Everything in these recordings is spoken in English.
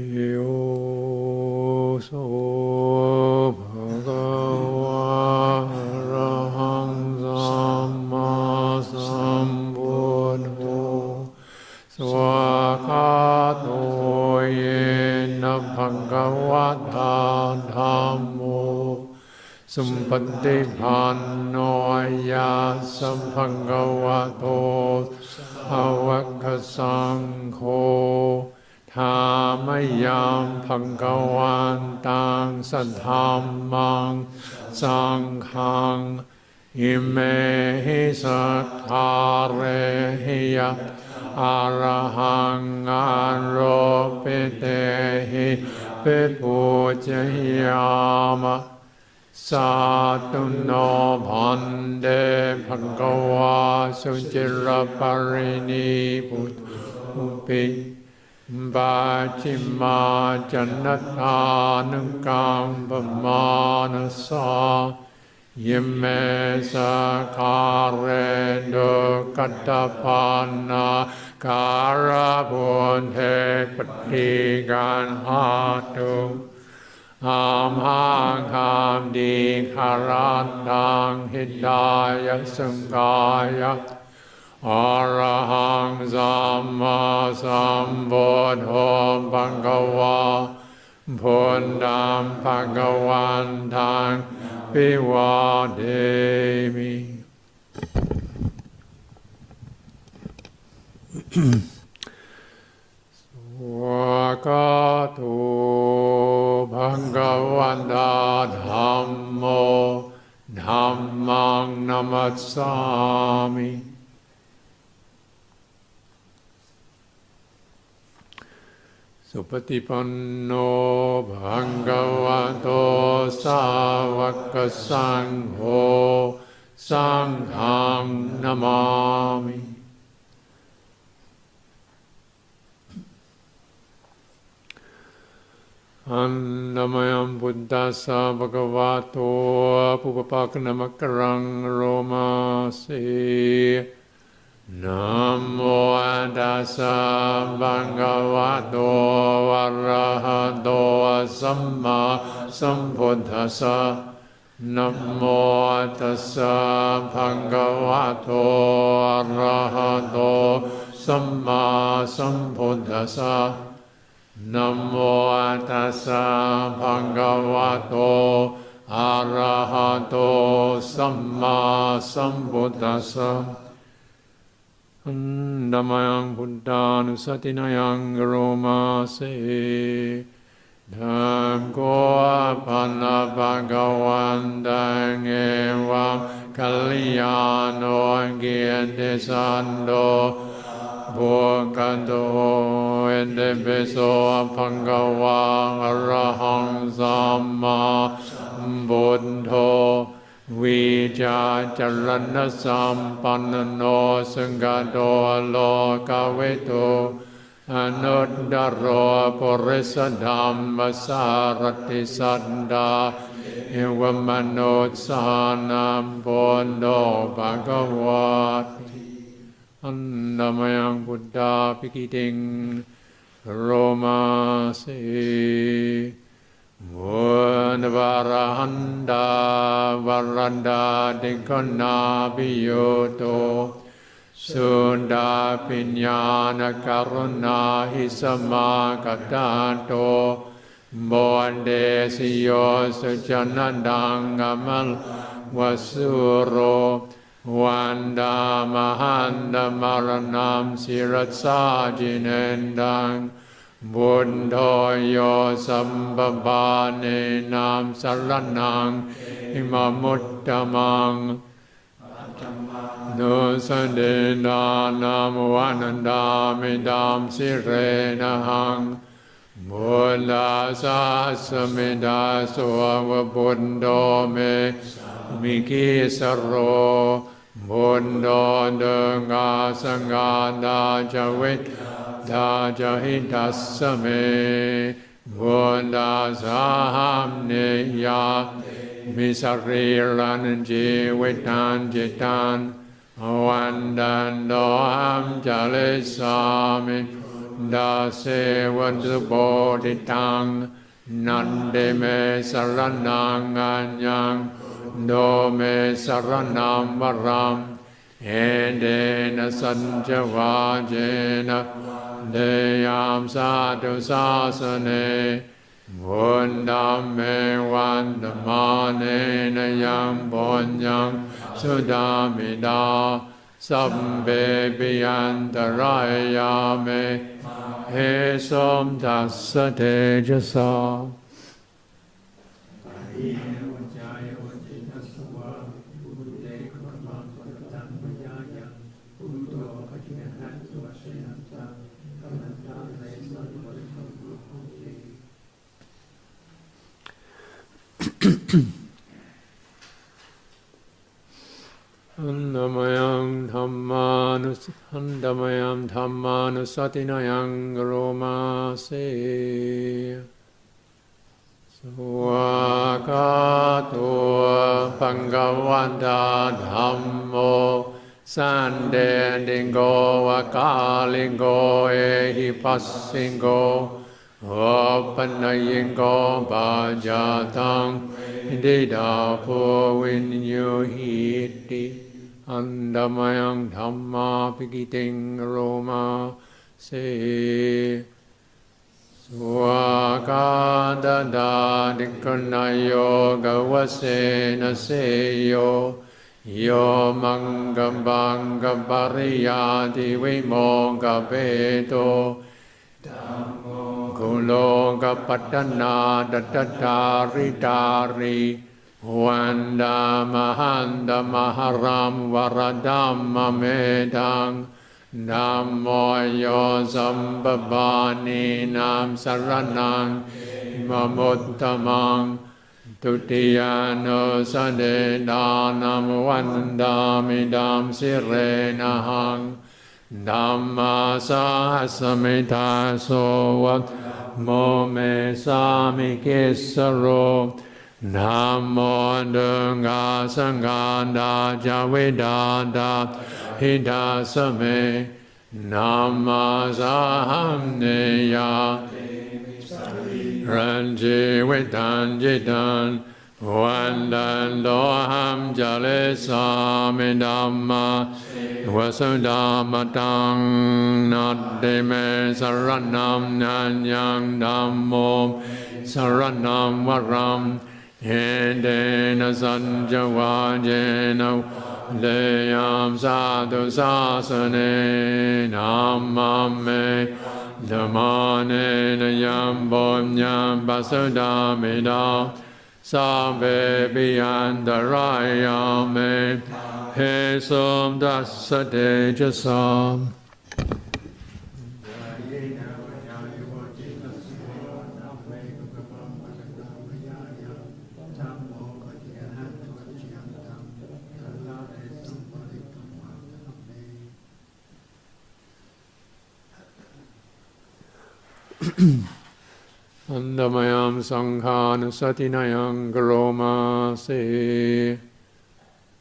โยโสภะคะวะอะระหังสัมมาสัมพุทโธสวากขาโตเยนะภะคะวะตาธัมโมสุปฏิปันโนยะสัมภะคะวะโตสาวกสังโฆธรรมยังภังกวันตังสัทธัมมังสังฆังอิเมหิสัทธาเรหิยะอะระหังอาโรปิเตหิปิปุจยามะสัตุโนภันเดภังกวาสุจิรปรินิพุตปิบาจิมาจันทานุกัมปมานะสายิเมสะคาเรโดกัตตปันนาการะพุนเทปฏิกันหาตุอามหังคามดีคารัตตังหิตายะสังกายะอรหังสัมมาสัมพุทโธภังคะวะพุทธังภะคะวันตังปิวะเดมิวะกะโตภังคะวันตาธัมโมธัมมังนัมมัสสามิสุปฏิปันโนภะคะวะโตสาวกสังโฆสังฆังนะมามิอันนามยังพุทธัสสะภะคะวะโตปุปปะกะนะมะกะรังโรมาสีนะโมตัสสะภะคะวะโตอะระหะโตสัมมาสัมพุทธัสสะนะโมตัสสะภะคะวะโตอะระหะโตสัมมาสัมพุทธัสสะนะโมตัสสะภะคะวะโตอะระหะโตสัมมาสัมพุทธัสสะธัมมังพุทธานุสตินายังโรมาเสธัมโกปันนะภะคะวันตังเอวังกัลยาโนเกียรติสันโตบุคคโตเอเตเปโสภังคะวะอะระหังสัมมาพุทโธวิจาจรณะสัมปันโนสังฆโตโลกเวโตอนุตตรปุริสธัมมสารติสัตตาเอวมนุสสานัมปุณโญภะคะวะอันนามยังพุทธาภิกิติงโรมาสีวันวาระหันดาวรันดาติกนาปิโยโตสุดาปิญญาณการุณาหิสมากตาโตบนเดสิโยสุจนันดังอมัลวสุโรวันดามหันดามารณามศิรสาจิเนดังบุญโธโยสัมปบาเนนามสรนังอิมมุตตมังด นุสันเดนานามวันดามิดามสิเรนะหังบุญลาสาสมิดาสวะบุญโดเมมิกิสโรบุญโดเดงาสังกาดาจเวทดาจหิตัสสเมบุญลาสาหัมเนยามิสรีรันจีวิตันจิตันวันดันโดหัมจเลสามิดาเสวันตุโบดิตังนันเดเมสรนังอัญญังโดเมสรนัมวรัมเอเดนะสัญจวาเจนะเดยามสาธุสาสเนบุญดัมเมวันธมาเนนยังบุญยังสุดามิดาสัมเบปิยันตรายาเมเฮสมทัสสะเทจสาอันดมยังธรรมานุอันดมยังธรรมานุสตินายังกโรมาเสสวากาตัวปังกวันตาธัมโมสันเดดิงโกวากาลิงโกเอหิปัสสิงโกโอปัญญิงโกปาจาตังดิดาโพวินโยหิติอันดมยังธรรมาปิกิติงโรมาเสสวากาดาดาดิกนายโยกวเสนะเสโยโยมังกัมบังกัปริยาติวิโมกเปโตกุโลกปัตตนาดัตตาริตาริวันดามหันดมหรัมวรดัมมเมดังนัมโมโยสัมปบานีนามสรนังมมุตตมังทุติยานุสเดดานามวันดามิดามสิเรนะหังธัมมาสาสมิทาโสวัตโมเมสามิกิสโรนะโมเดงาสังฆาดาจาเวดาดาหิดาสเมนะมาสาหัมเนยารันจิวิตันจิตันวันดันโดหัมจเลสามิดัมมาวสุดามตังนัดเดเมสรนัมนัญญังธัมโมสรนัมวรัมเฮเดนะสัญจวาเจนะเลยามสาธุสาสเนนัมมะเมธรรมาเนนยัมบุญญัมปัสสดามิดาสัพเพปิยันตรายาเมเฮสมทัสสะเทจสาอันดมยัมสังฆานุสตินายังกโรมาเส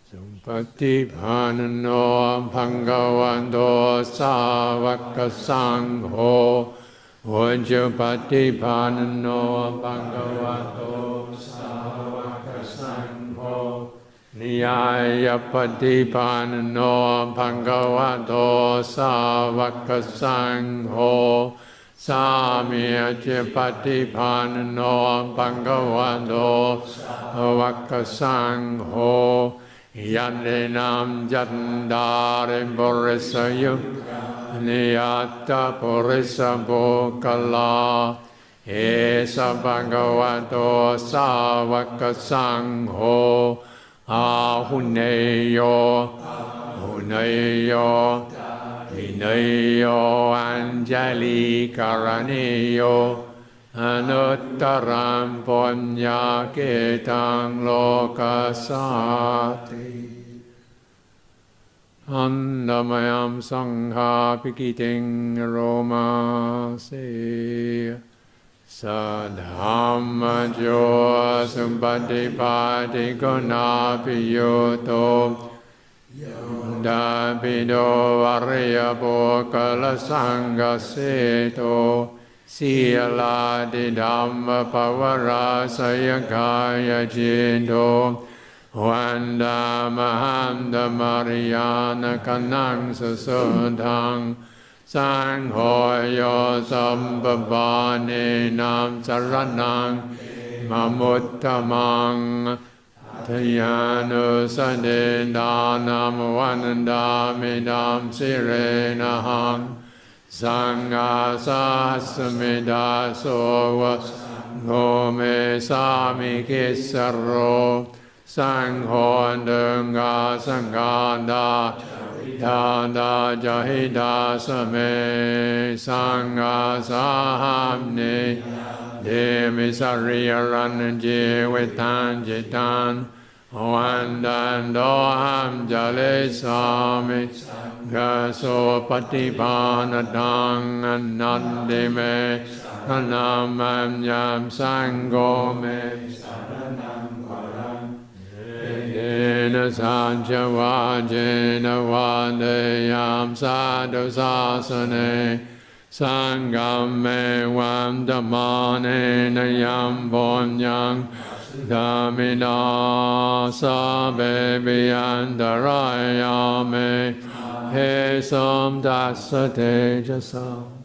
สุปฏิภาณโนภังกวันโตสาวกสังโฆวัจจุปฏิภาณโนภังกวันโตสาวกสังโฆนิยายปฏิภาณโนภังกวันโตสาวกสังโฆสามีเจปฏิภาณโนปังกวันโตวัคสังโฆยันเดนามจันดาริบริสยุนิยัตตาบริสบุกลาเอสปังกวันโตสาวกสังโฆอาหุเนโยหุเน Nayo Vinayo Anjali Karaniyo Anuttaram Punya Ketang Lokasati Andamayam Sangha Pikiting Roma Se Sadhamma Jo Sumpati Pati Guna Piyoto Dabido Varya Pokala Sangha Seto Sila Di Dhamma Pavara Sayakaya Jindo Wanda Mahanda Mariana Kanang Susudang Sanghoyo Sambhavani Nam Saranang Mamuttamang Tayanu Sadendanam Vanandamidam Sirenaham Sangha Sasamida Sova Gome Sami Kisaro Sangho Dunga Sangada Yada Jahida Same Sangha Sahamni Demisariyaran Jewetan Jitan Wandan Doham Jale Sami Gaso Patipanadang Nandime Nanamam Yam Sangome Dena Sancha Vajena Vadeyam Sadhu Sasane Sangam Me Vam Dhammane Nayam Bonyang Dhamina Sabe Vyandaraya Me He Sam Dasate Jasa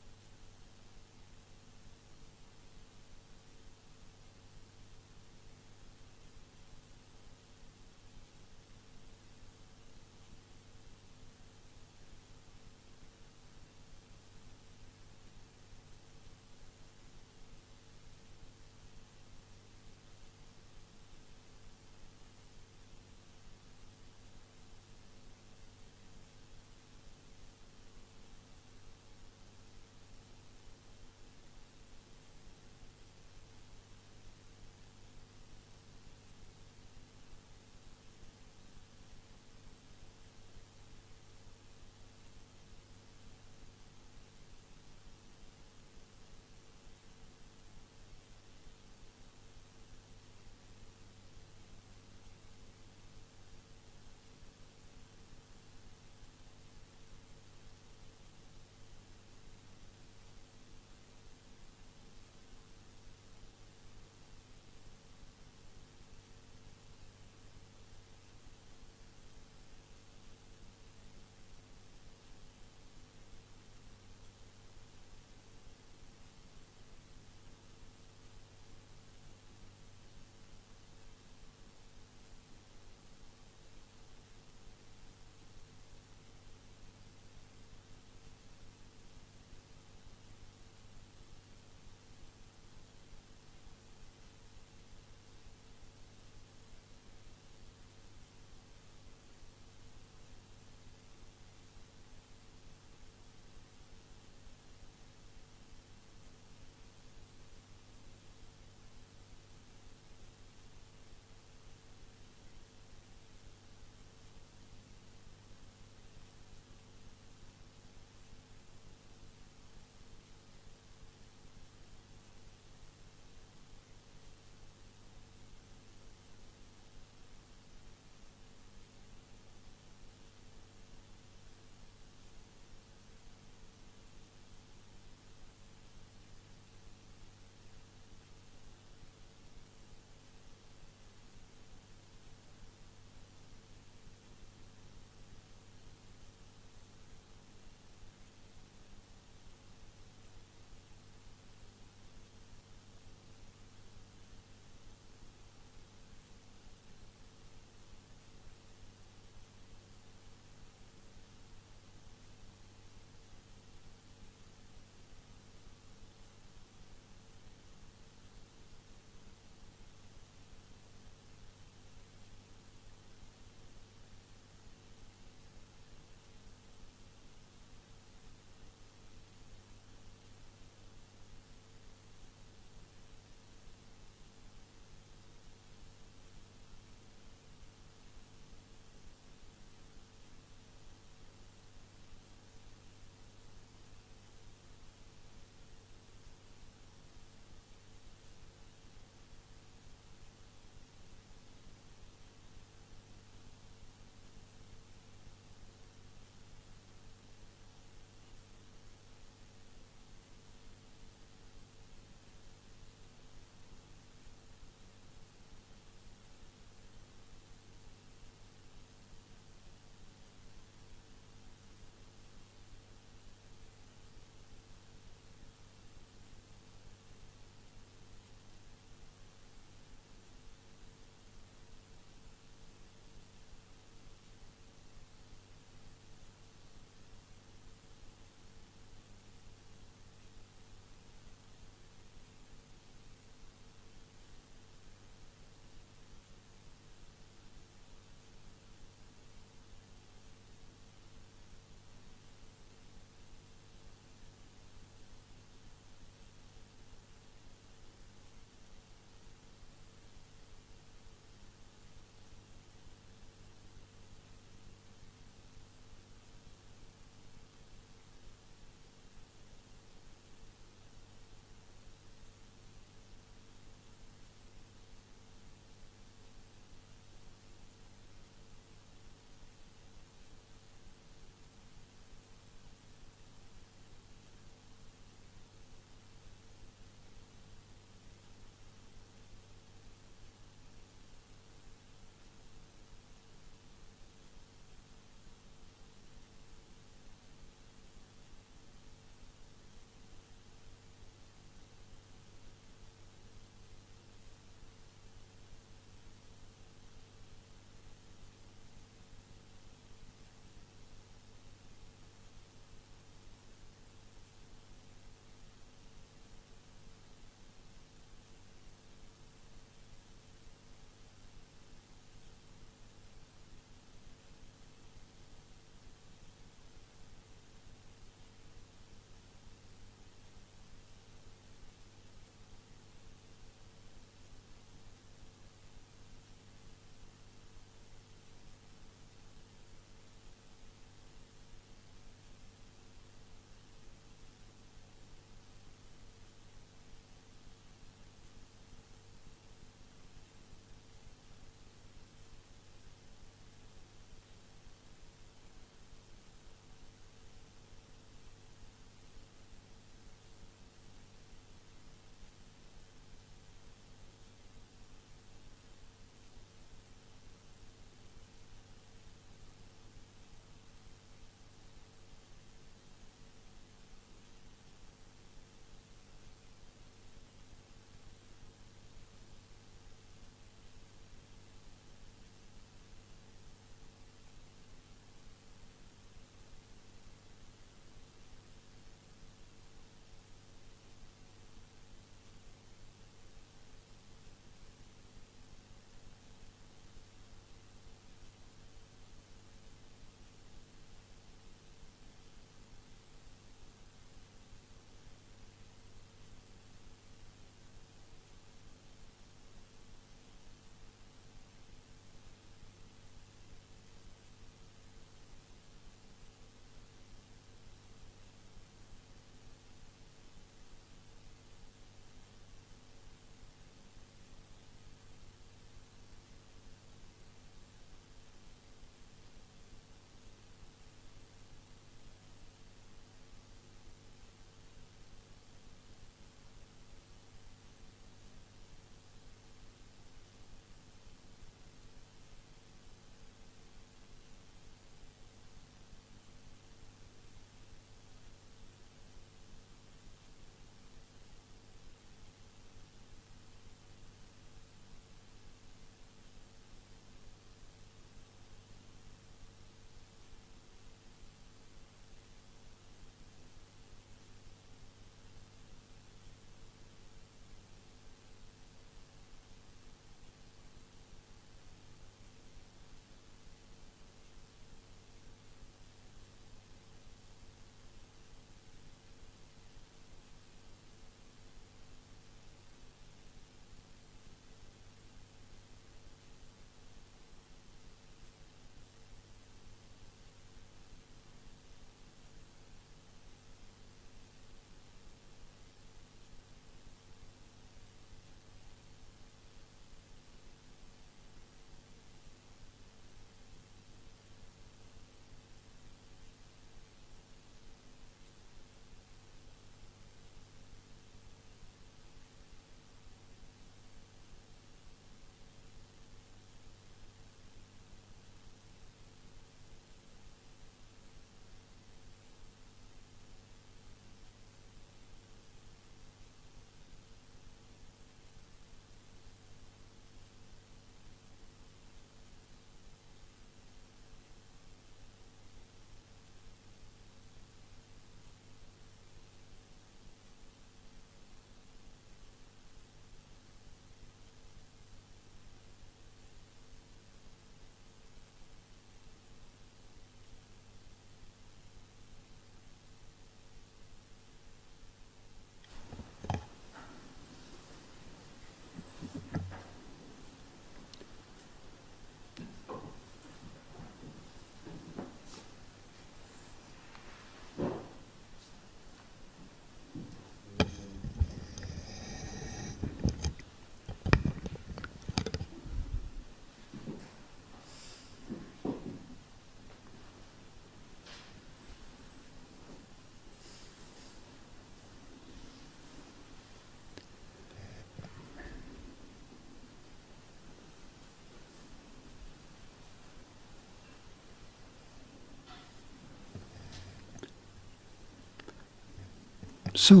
So,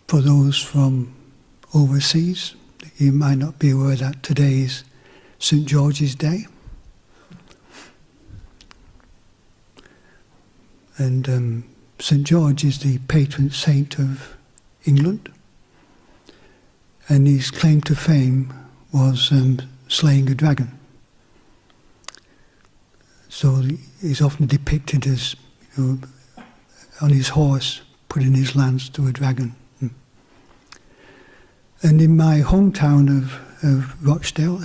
for those from overseas, you might not be aware that today is St. George's Day. And St. George is the patron saint of England. And his claim to fame was slaying a dragon. So he's often depicted as, on his horse, putting his lance to a dragon. And in my hometown of Rochdale,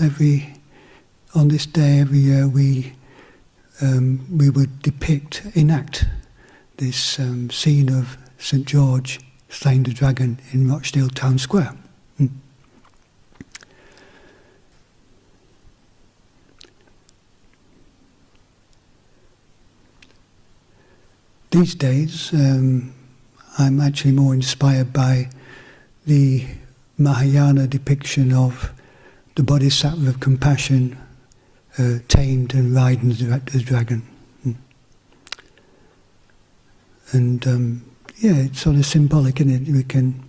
on this day every year we would enact this scene of St. George slaying the dragon in Rochdale Town Square. These days, I'm actually more inspired by the Mahayana depiction of the Bodhisattva of compassion tamed and riding the dragon. And it's sort of symbolic, isn't it? We can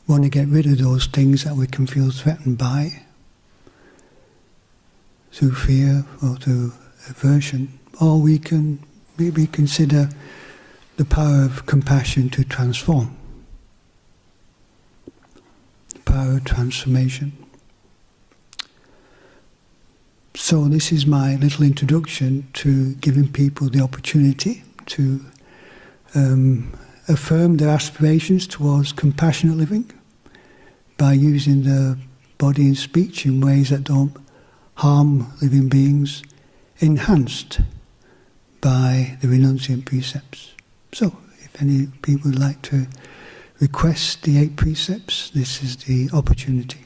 want to get rid of those things that we can feel threatened by through fear or through aversion, or we can maybe consider the power of compassion to transform, the power of transformation. So this is my little introduction to giving people the opportunity to affirm their aspirations towards compassionate living by using their body and speech in ways that don't harm living beings, enhanced by the renunciant precepts. So, if any people would like to request the 8 precepts, this is the opportunity.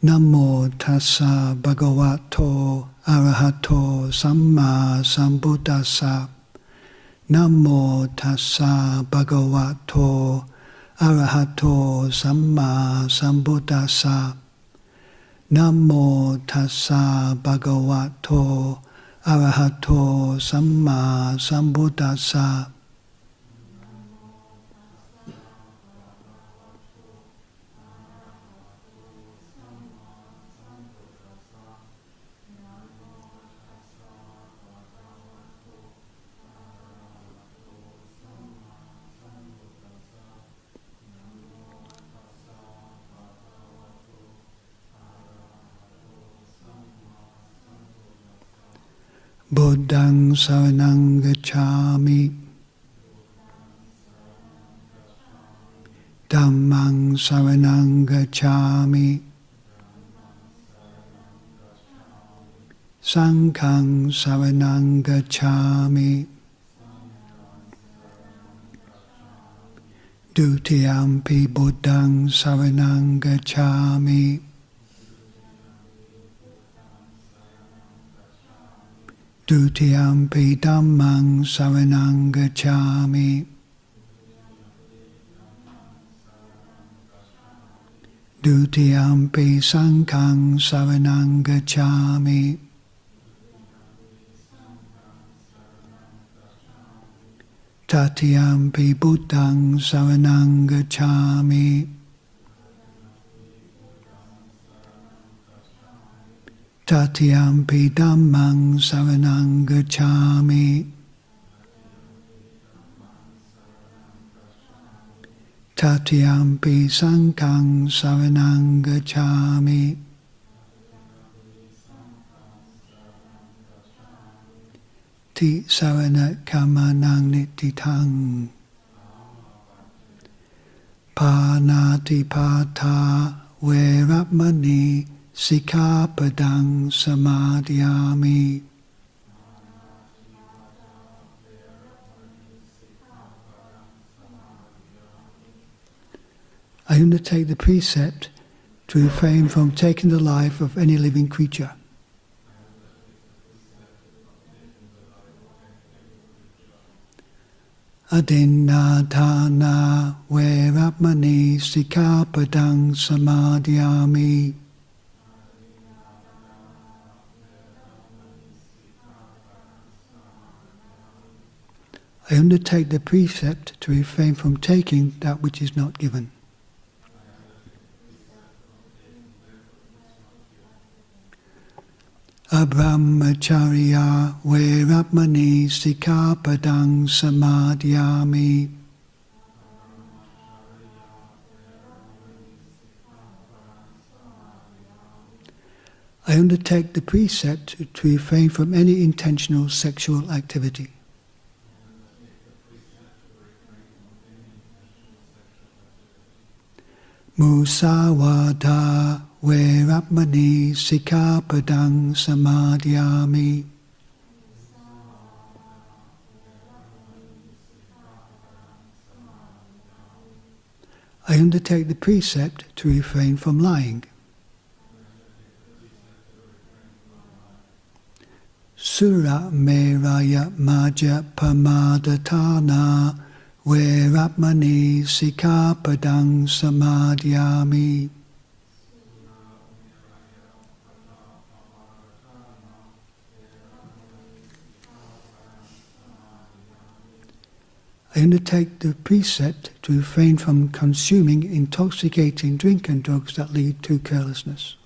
Namo tassa bhagavato arahato samma sambuddhassa. Namo tassa bhagavato arahato samma sambuddhassa. Namo tassa bhagavato arahato samma sambuddhassa. Buddhang saranang gacchami. Dhammang saranang gacchami. Sanghang saranang gacchami. Dutiyampi buddhang saranang gacchami. Dutiyampi dhammang saranang gacchami. Dutiyampi sanghang saranang gacchami. Tatiyampi buddhang saranang gacchami. Tatiyampi dhammang saranang gacchami. Tatiyampi sanghang saranang gacchami. Ti sarana kamanang nititang. Panati pata veramani sikkhapadang samadhyami. I undertake the precept to refrain from taking the life of any living creature. Adinadhana veramani sikkhapadang samadhyami. I undertake the precept to refrain from taking that which is not given. Abrahmacharya veramani sikkhapadang samadhyami. I undertake the precept to refrain from any intentional sexual activity. Musawada veramani sikkhapadang samadhyami. I undertake the precept to refrain from lying. Sura meraya maja pamadatana veramani sikkhapadang samadhyami. I undertake the precept to refrain from consuming intoxicating drink and drugs that lead to carelessness.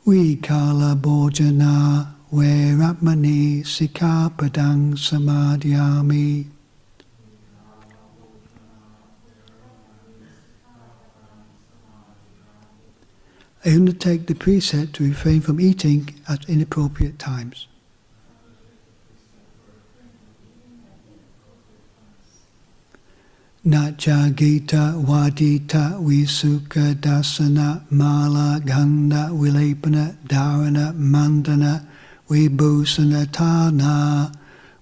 Vikala bhojana veramani sikkhapadang samadhyami. I undertake the precept to refrain from eating at inappropriate times. Nacha gita vadita visuka dasana mala ganda vilepana dharana mandana vibhusana tana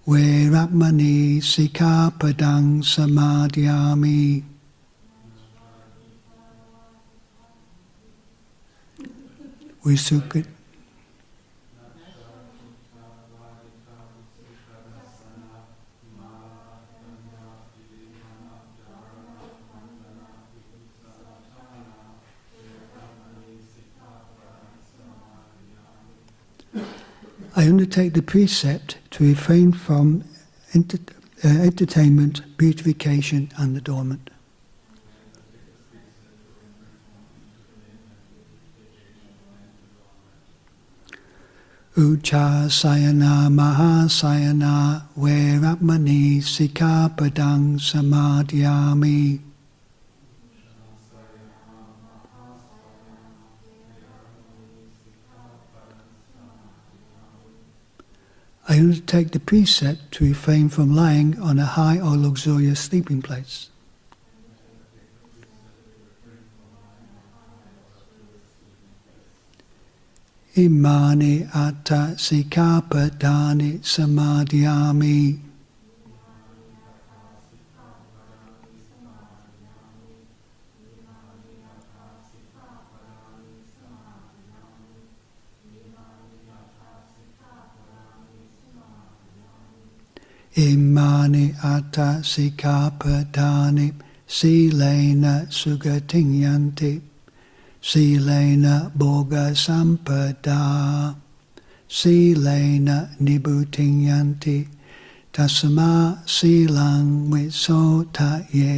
veramani sikkhapadang samadhyami. Visuka. I undertake the precept to refrain from entertainment, beautification and adornment. Uchasayana mahasayana veramani sikkhapadang samadhyami. I undertake the precept to refrain from lying on a high or luxurious sleeping place. Imani atta sikkhapadani samadhyami. Imani atta sikapadani silena sugating yanti silena boga sampada silena nibuting yanti tasma silang visotaye.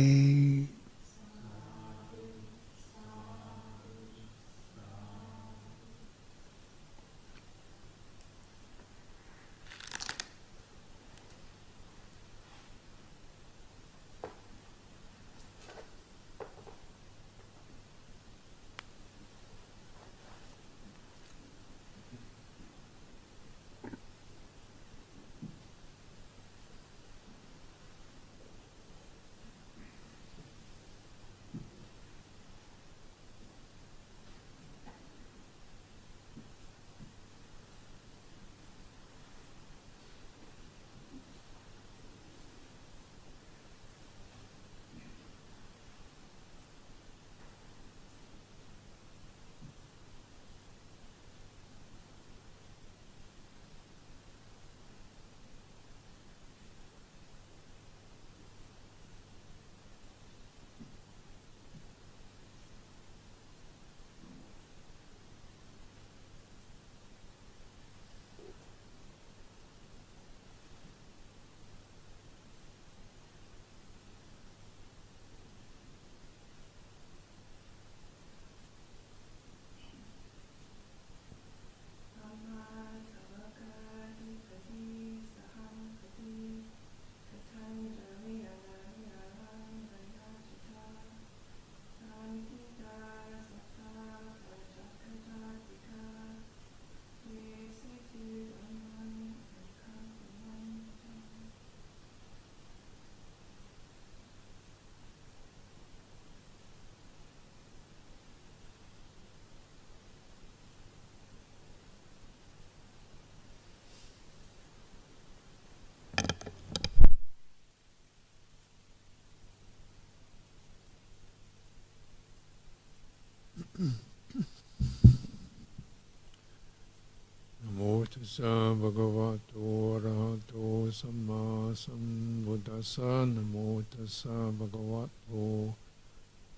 Namo tassa bhagavato arahato samma sambuddhassa. Namo tassa bhagavato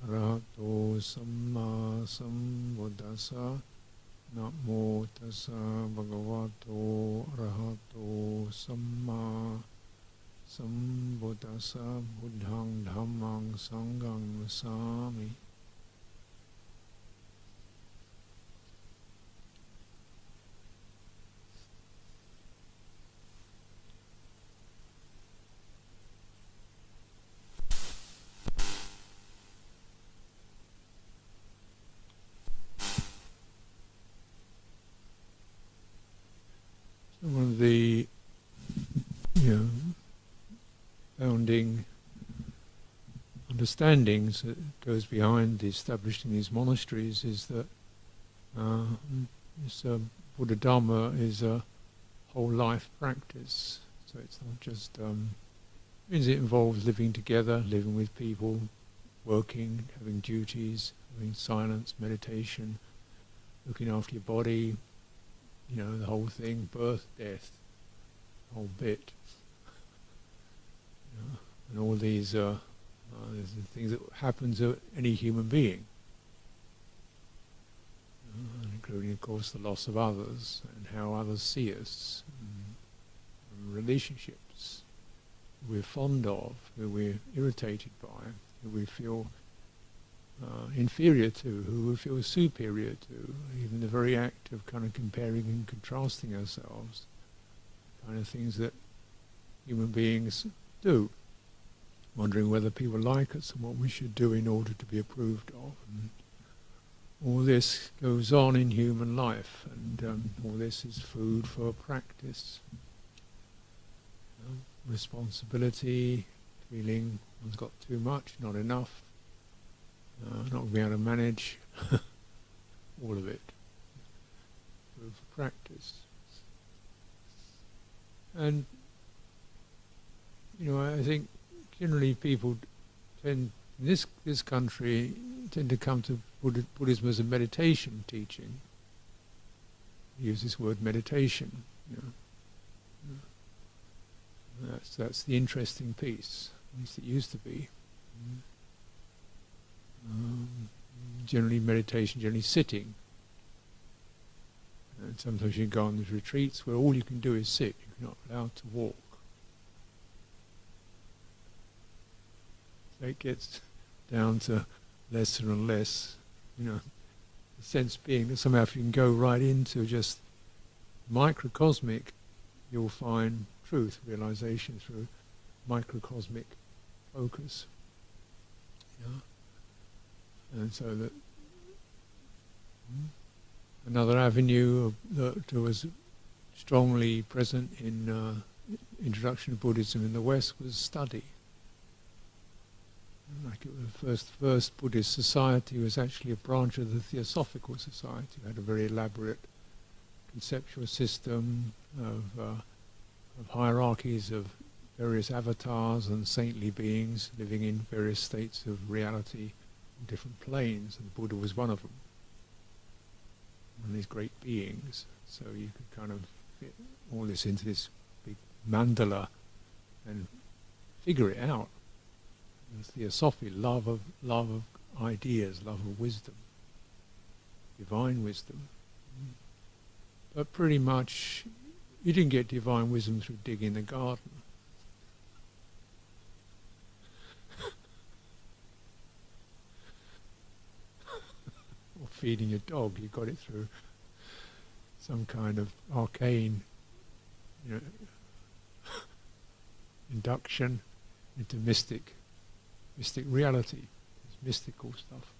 arahato samma sambuddhassa. Namo tassa bhagavato arahato samma sambuddhassa. Buddhang dhammang sanghang nasami. One of the founding understandings that goes behind establishing these monasteries is that this Buddha Dhamma is a whole life practice. So it's not just means it involves living together, living with people, working, having duties, having silence, meditation, looking after your body. The whole thing, birth, death, the whole bit. And all these there's the things that happen to any human being, including, of course, the loss of others and how others see us, and relationships we're fond of, who we're irritated by, who we feel inferior to, who we feel superior to. Even the very act of kind of comparing and contrasting ourselves, kind of things that human beings do, wondering whether people like us and what we should do in order to be approved of. And all this goes on in human life, and all this is food for practice. Responsibility, feeling one's got too much, not enough, not going to be able to manage, all of it. Food for practice. And, I think generally people tend, in this country, tend to come to Buddhism as a meditation teaching. Use this word meditation. That's the interesting piece. At least it used to be. Generally meditation, generally sitting. And sometimes you go on these retreats where all you can do is sit. You're not allowed to walk. So it gets down to lesser and less, the sense being that somehow if you can go right into just microcosmic, you'll find truth, realization through microcosmic focus. And so that another avenue that was strongly present in introduction to Buddhism in the West was study. Like it was the first Buddhist society was actually a branch of the Theosophical Society. It had a very elaborate conceptual system of hierarchies of various avatars and saintly beings living in various states of reality on different planes, and the Buddha was one of them. One of these great beings. So you could kind of fit all this into this big mandala and figure it out. The Theosophy, love of ideas, love of wisdom, divine wisdom. But pretty much, you didn't get divine wisdom through digging the garden. Or feeding your dog. You got it through some kind of arcane, induction into mystic reality. It's mystical stuff.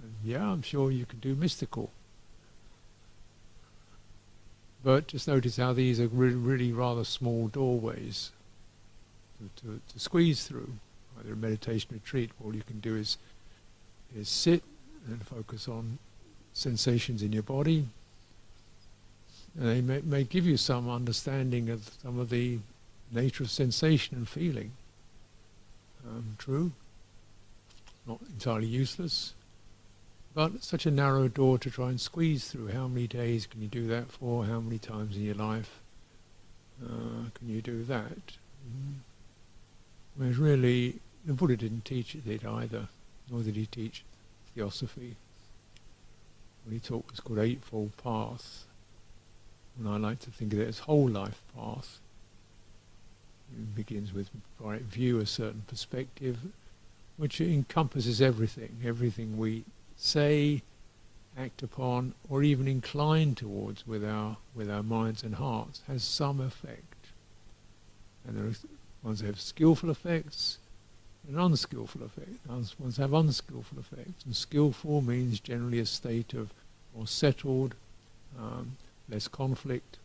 And yeah, I'm sure you can do mystical. But just notice how these are really rather small doorways to squeeze through. Either a meditation retreat, all you can do is sit and focus on sensations in your body. And they may give you some understanding of some of the nature of sensation and feeling. True, not entirely useless, but such a narrow door to try and squeeze through. How many days can you do that for? How many times in your life can you do that? Whereas really, the Buddha didn't teach it either, nor did he teach Theosophy. What he taught was called Eightfold Path, and I like to think of it as whole life path. It begins with right view, a certain perspective, which encompasses everything we say, act upon, or even incline towards with our minds and hearts has some effect. And there are ones that have skillful effects and unskillful effects. Ones have unskillful effects. And skillful means generally a state of more settled, less conflict,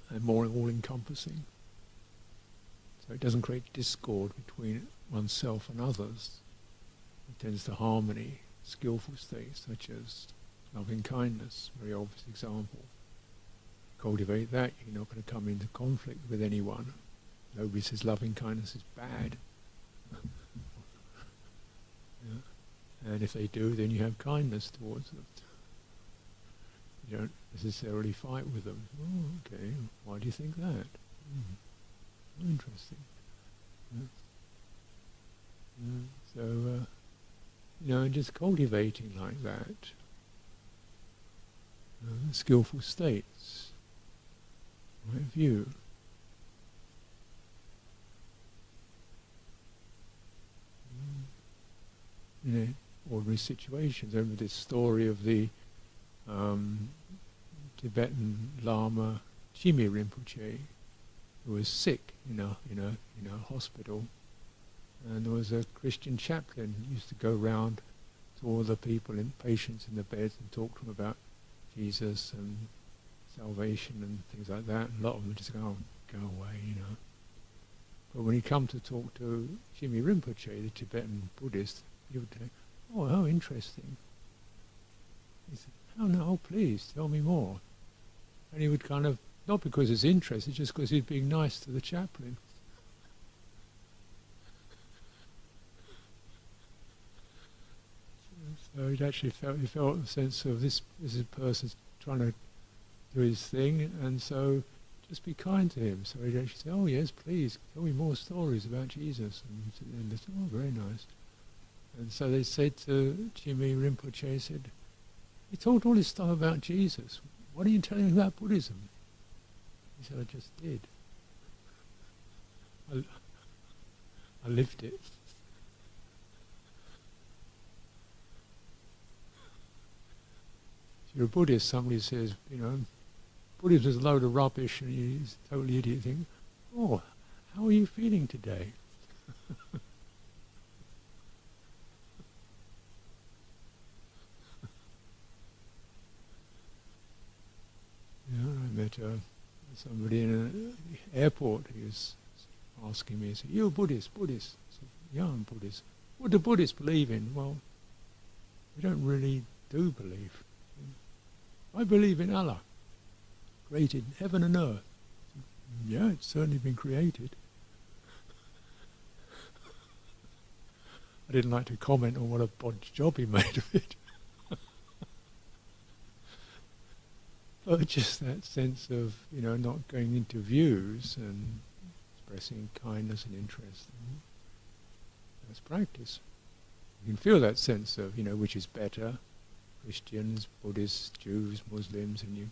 and more all-encompassing. So it doesn't create discord between oneself and others. It tends to harmony, skillful states such as loving kindness, very obvious example. Cultivate that, you're not going to come into conflict with anyone. Nobody says loving kindness is bad. Yeah. And if they do, then you have kindness towards them. You don't necessarily fight with them. Oh, okay, why do you think that? Interesting. So, just cultivating like that, skillful states, right view. Ordinary situations. I remember this story of the Tibetan Lama Chimi Rinpoche, who was sick in a hospital, and there was a Christian chaplain who used to go round to all the people and patients in the beds and talk to them about Jesus and salvation and things like that. And a lot of them would just go away, But when he come to talk to Chimi Rinpoche, the Tibetan Buddhist, he would say, "Oh, how interesting." He said, "Oh no, please tell me more." And he would kind of, not because it's interested, just because he's being nice to the chaplain. So he felt a sense of this is a person trying to do his thing, and so just be kind to him. So he'd actually say, oh yes, please, tell me more stories about Jesus. And they said, oh, very nice. And so they said to Jimmy Rinpoche, he said, he talked all this stuff about Jesus. Why didn't you tell him about Buddhism? He said, I just did. I lived it. If you're a Buddhist, somebody says, Buddhism is a load of rubbish and he's a total idiot. You think, oh, how are you feeling today? I met somebody in an airport. He was asking me, he said, you're a Buddhist? I said, yeah, I'm Buddhist. What do Buddhists believe in? Well, we don't really do believe. I believe in Allah, created heaven and earth. Yeah, it's certainly been created. I didn't like to comment on what a bodge job he made of it. But just that sense of, not going into views and expressing kindness and interest. That's practice. You can feel that sense of, which is better, Christians, Buddhists, Jews, Muslims, and you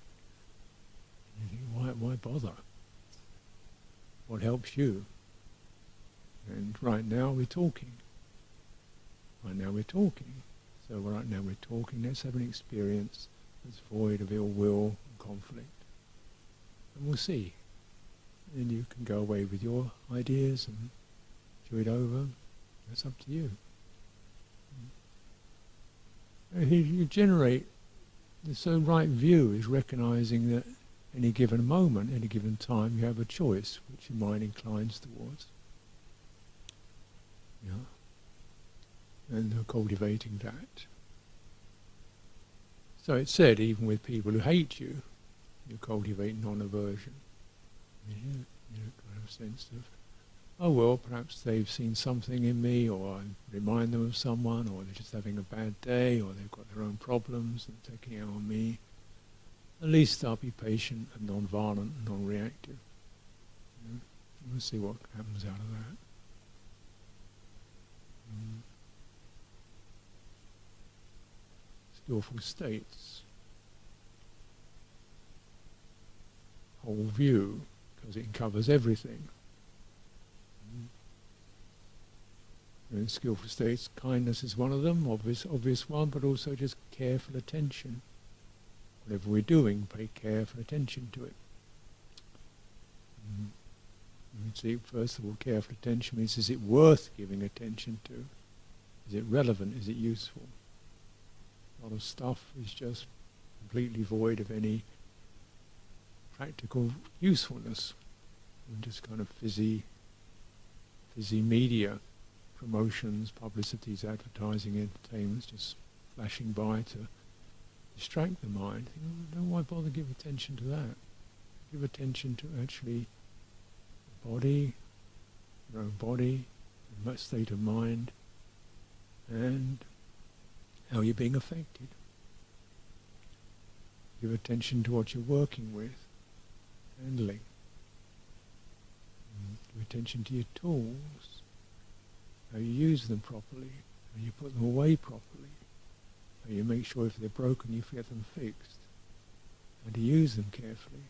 think, why bother? What helps you? And right now we're talking. So right now we're talking, let's have an experience that's void of ill will and conflict. And we'll see. And you can go away with your ideas and chew it over. That's up to you. And you generate the so right view is recognizing that any given moment, any given time, you have a choice which your mind inclines towards. And cultivating that. So it's said, even with people who hate you, you cultivate non-aversion. Kind of sense of, oh well, perhaps they've seen something in me, or I remind them of someone, or they're just having a bad day, or they've got their own problems and taking it out on me. At least I'll be patient and non-violent and non-reactive. We'll see what happens out of that. Skillful states. Whole view, because it covers everything. And skillful states, kindness is one of them, obvious one, but also just careful attention. Whatever we're doing, pay careful attention to it. See, first of all, careful attention means, is it worth giving attention to? Is it relevant? Is it useful? A lot of stuff is just completely void of any practical usefulness. And just kind of fizzy media, promotions, publicities, advertising, entertainments, just flashing by to distract the mind. Why bother give attention to that? Give attention to actually the body, your own body, the state of mind, and how you're being affected. Give attention to what you're working with, handling. Give attention to your tools, how you use them properly, how you put them away properly, how you make sure if they're broken you get them fixed, and to use them carefully.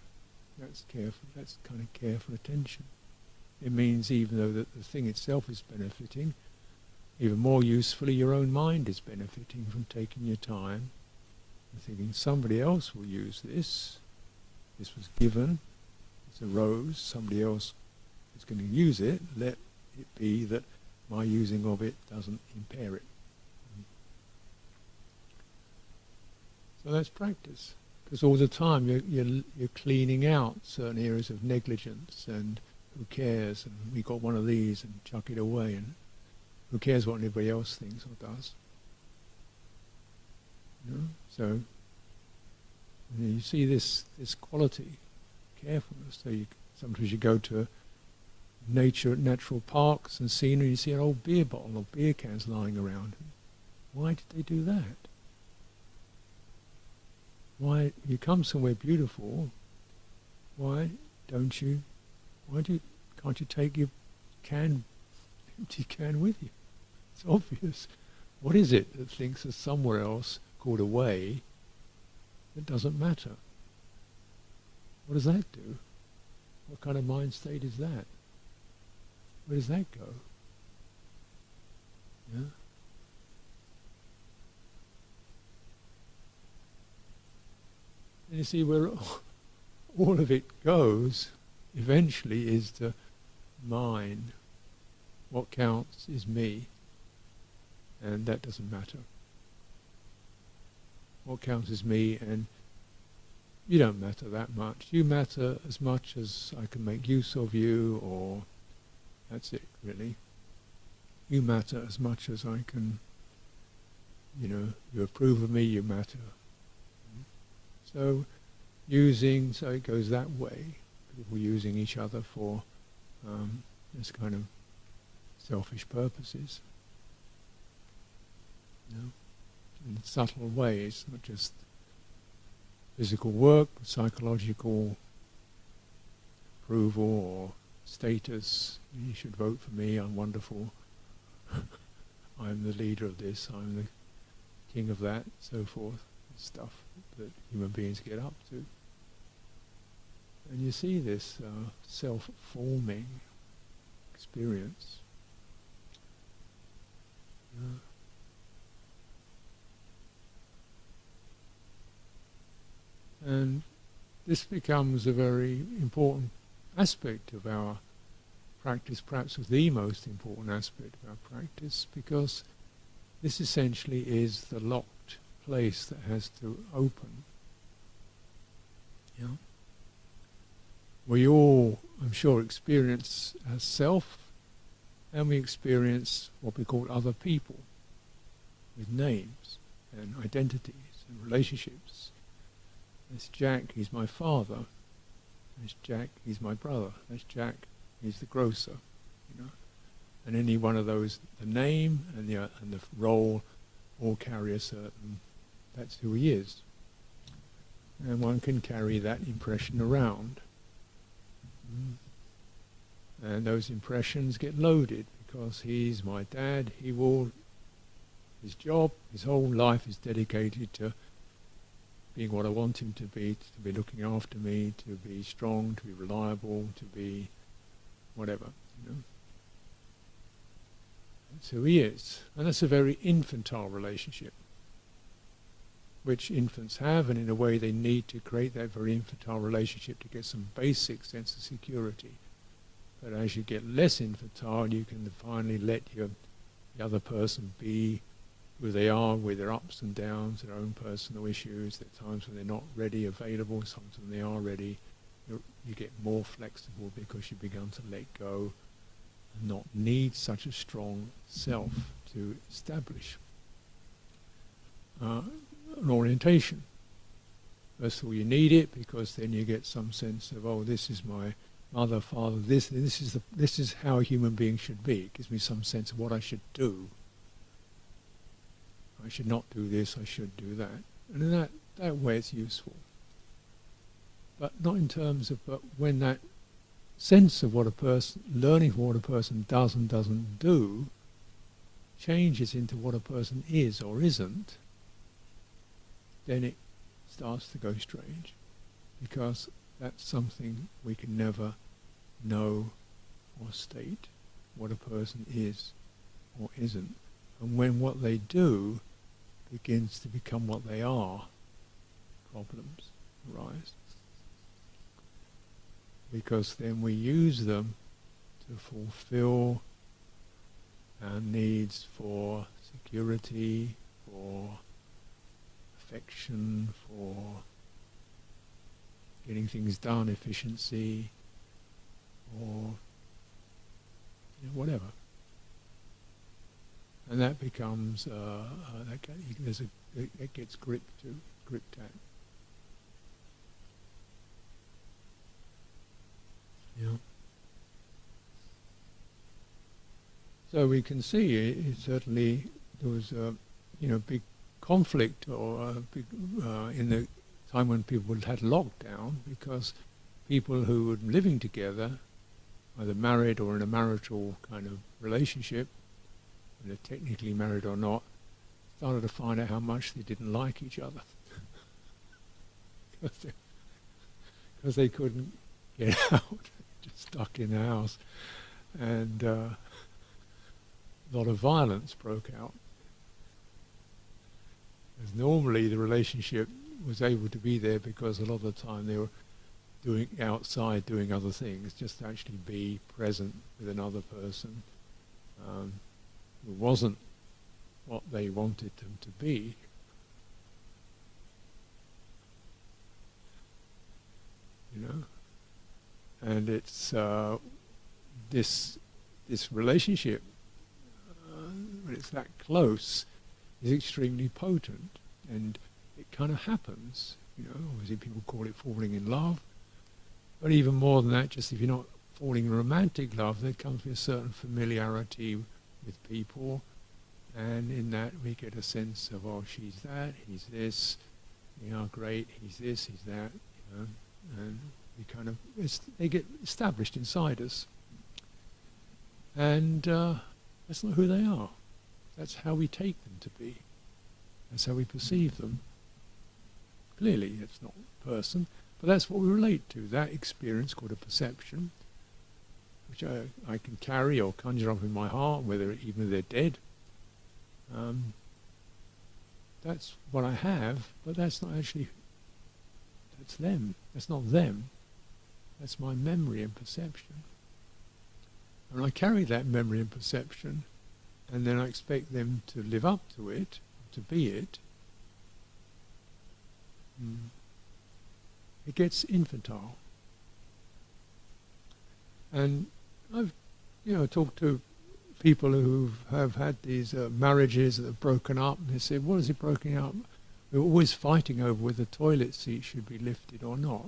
That's careful. That's kind of careful attention. It means even though the thing itself is benefiting, even more usefully your own mind is benefiting from taking your time and thinking somebody else will use this. This was given, this arose, somebody else is going to use it. Let it be that my using of it doesn't impair it. So that's practice. Because all the time you're cleaning out certain areas of negligence and who cares, and we got one of these and chuck it away, and who cares what anybody else thinks or does. So you see this quality, carefulness. So sometimes you go to natural parks and scenery, you see an old beer bottle or beer cans lying around. Why did they do that? Why, you come somewhere beautiful, why don't you? Can't you take your empty can with you? It's obvious. What is it that thinks there's somewhere else called away that doesn't matter? What does that do? What kind of mind state is that? Where does that go? Yeah? And you see, where all of it goes eventually is to mine. What counts is me, and that doesn't matter. What counts is me, and you don't matter that much. You matter as much as I can make use of you, or that's it, really. You matter as much as I can, you approve of me, you matter. So it goes that way. People using each other for this kind of selfish purposes. In subtle ways, not just physical work, but psychological approval or status. You should vote for me, I'm wonderful. I'm the leader of this, I'm the king of that, so forth. Stuff that human beings get up to. And you see this self-forming experience. And this becomes a very important aspect of our practice, perhaps the most important aspect of our practice, because this essentially is the locked place that has to open. We all, I'm sure, experience as self, and we experience what we call other people, with names and identities and relationships. There's Jack, he's my father. There's Jack, he's my brother. There's Jack, he's the grocer. And any one of those, the name and the role, all carry a certain. That's who he is. And one can carry that impression around. And those impressions get loaded because he's my dad, his job, his whole life is dedicated to being what I want him to be looking after me, to be strong, to be reliable, to be whatever, That's who he is. And that's a very infantile relationship, which infants have, and in a way they need to create that very infantile relationship to get some basic sense of security. But as you get less infantile, you can finally let the other person be who they are, with their ups and downs, their own personal issues. There are times when they're not ready, available, sometimes when they are ready. You get more flexible because you begin to let go and not need such a strong self to establish an orientation. First of all, you need it because then you get some sense of, oh, this is my mother, father. This is how a human being should be. It gives me some sense of what I should do. I should not do this. I should do that. And in that way, it's useful. But not in terms of. But when that sense of what a person, learning what a person does and doesn't do, changes into what a person is or isn't, then it starts to go strange, because that's something we can never know or state, what a person is or isn't. And when what they do begins to become what they are, problems arise. Because then we use them to fulfill our needs for security, for affection, for getting things done, efficiency, or whatever. And that becomes that gets gripped at. So we can see it certainly there was a big conflict or a big in the time when people had lockdown, because people who were living together, either married or in a marital kind of relationship, whether technically married or not, started to find out how much they didn't like each other. Because they couldn't get out, just stuck in the house. And a lot of violence broke out. Because normally the relationship was able to be there because a lot of the time they were doing other things, just to actually be present with another person who wasn't what they wanted them to be. You know, and it's this relationship when it's that close is extremely potent, and it kind of happens. You know, obviously people call it falling in love, but even more than that, just if you're not falling in romantic love, there comes with a certain familiarity with people, and in that we get a sense of, oh, she's that, he's this, you know, great, he's this, he's that, you know. And we kind of, they get established inside us. And that's not who they are. That's how we take them to be. That's how we perceive them. Clearly, it's not a person, but that's what we relate to, that experience called a perception, which I can carry or conjure up in my heart, whether even if they're dead. That's what I have, but that's not actually, that's them. That's not them. That's my memory and perception. And I carry that memory and perception, and then I expect them to live up to it, to be it. It gets infantile. And I've, talked to people who have had these marriages that have broken up, and they say, what is it broken up? We're always fighting over whether the toilet seat should be lifted or not,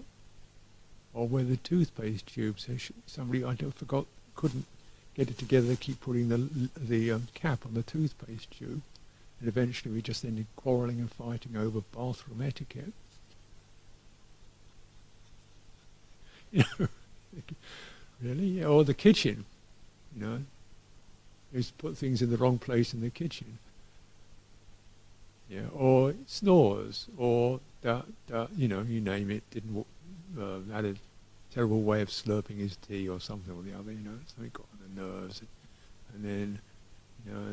or whether the toothpaste tubes, somebody, forgot, couldn't get it together to keep putting the cap on the toothpaste tube, and eventually we just ended quarrelling and fighting over bathroom etiquette. Really? Or the kitchen, they used to put things in the wrong place in the kitchen. Yeah, or snores, or you name it, had a terrible way of slurping his tea or something or the other, something got on the nerves. And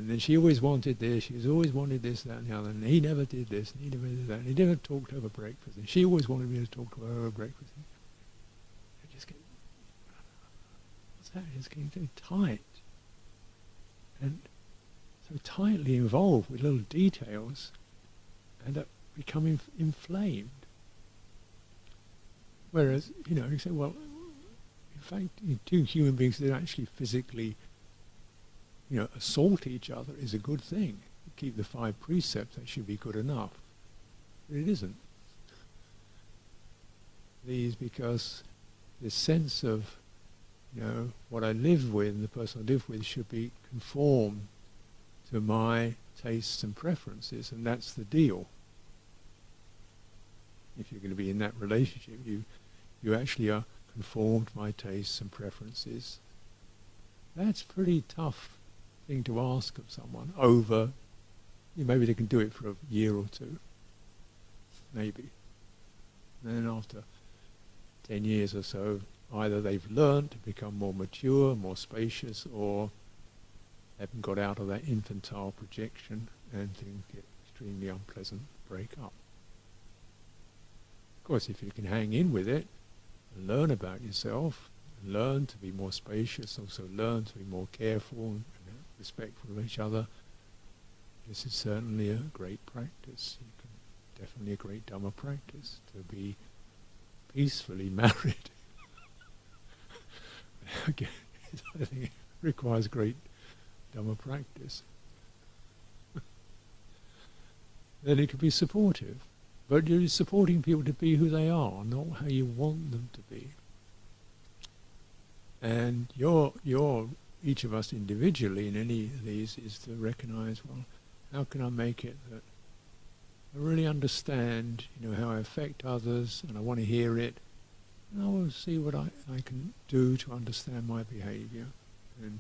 then she always wanted this, she's always wanted this, that and the other, and he never did this, and he never did that, and he never talked over breakfast, and she always wanted me to talk to her over breakfast. It's getting so tight, and so tightly involved with little details, and that become inflamed. Whereas, you say, well, in fact, two human beings that actually physically, assault each other is a good thing. Keep the 5 precepts, that should be good enough. But it isn't. These, because this sense of, what I live with, the person I live with should be conformed to my tastes and preferences, and that's the deal. If you're going to be in that relationship, you actually are conformed to my tastes and preferences. That's a pretty tough thing to ask of someone over, maybe they can do it for a year or two, maybe. And then after 10 years or so, either they've learned to become more mature, more spacious, or haven't got out of that infantile projection, and things get extremely unpleasant, break up. Of course, if you can hang in with it, and learn about yourself, and learn to be more spacious, also learn to be more careful and respectful of each other, this is certainly a great practice. Definitely a great Dhamma practice, to be peacefully married. Again, I think it requires great Dhamma practice. Then it can be supportive, but you're supporting people to be who they are, not how you want them to be. And each of us individually in any of these is to recognize, well, how can I make it that I really understand, how I affect others, and I want to hear it, And I will see what I can do to understand my behaviour, and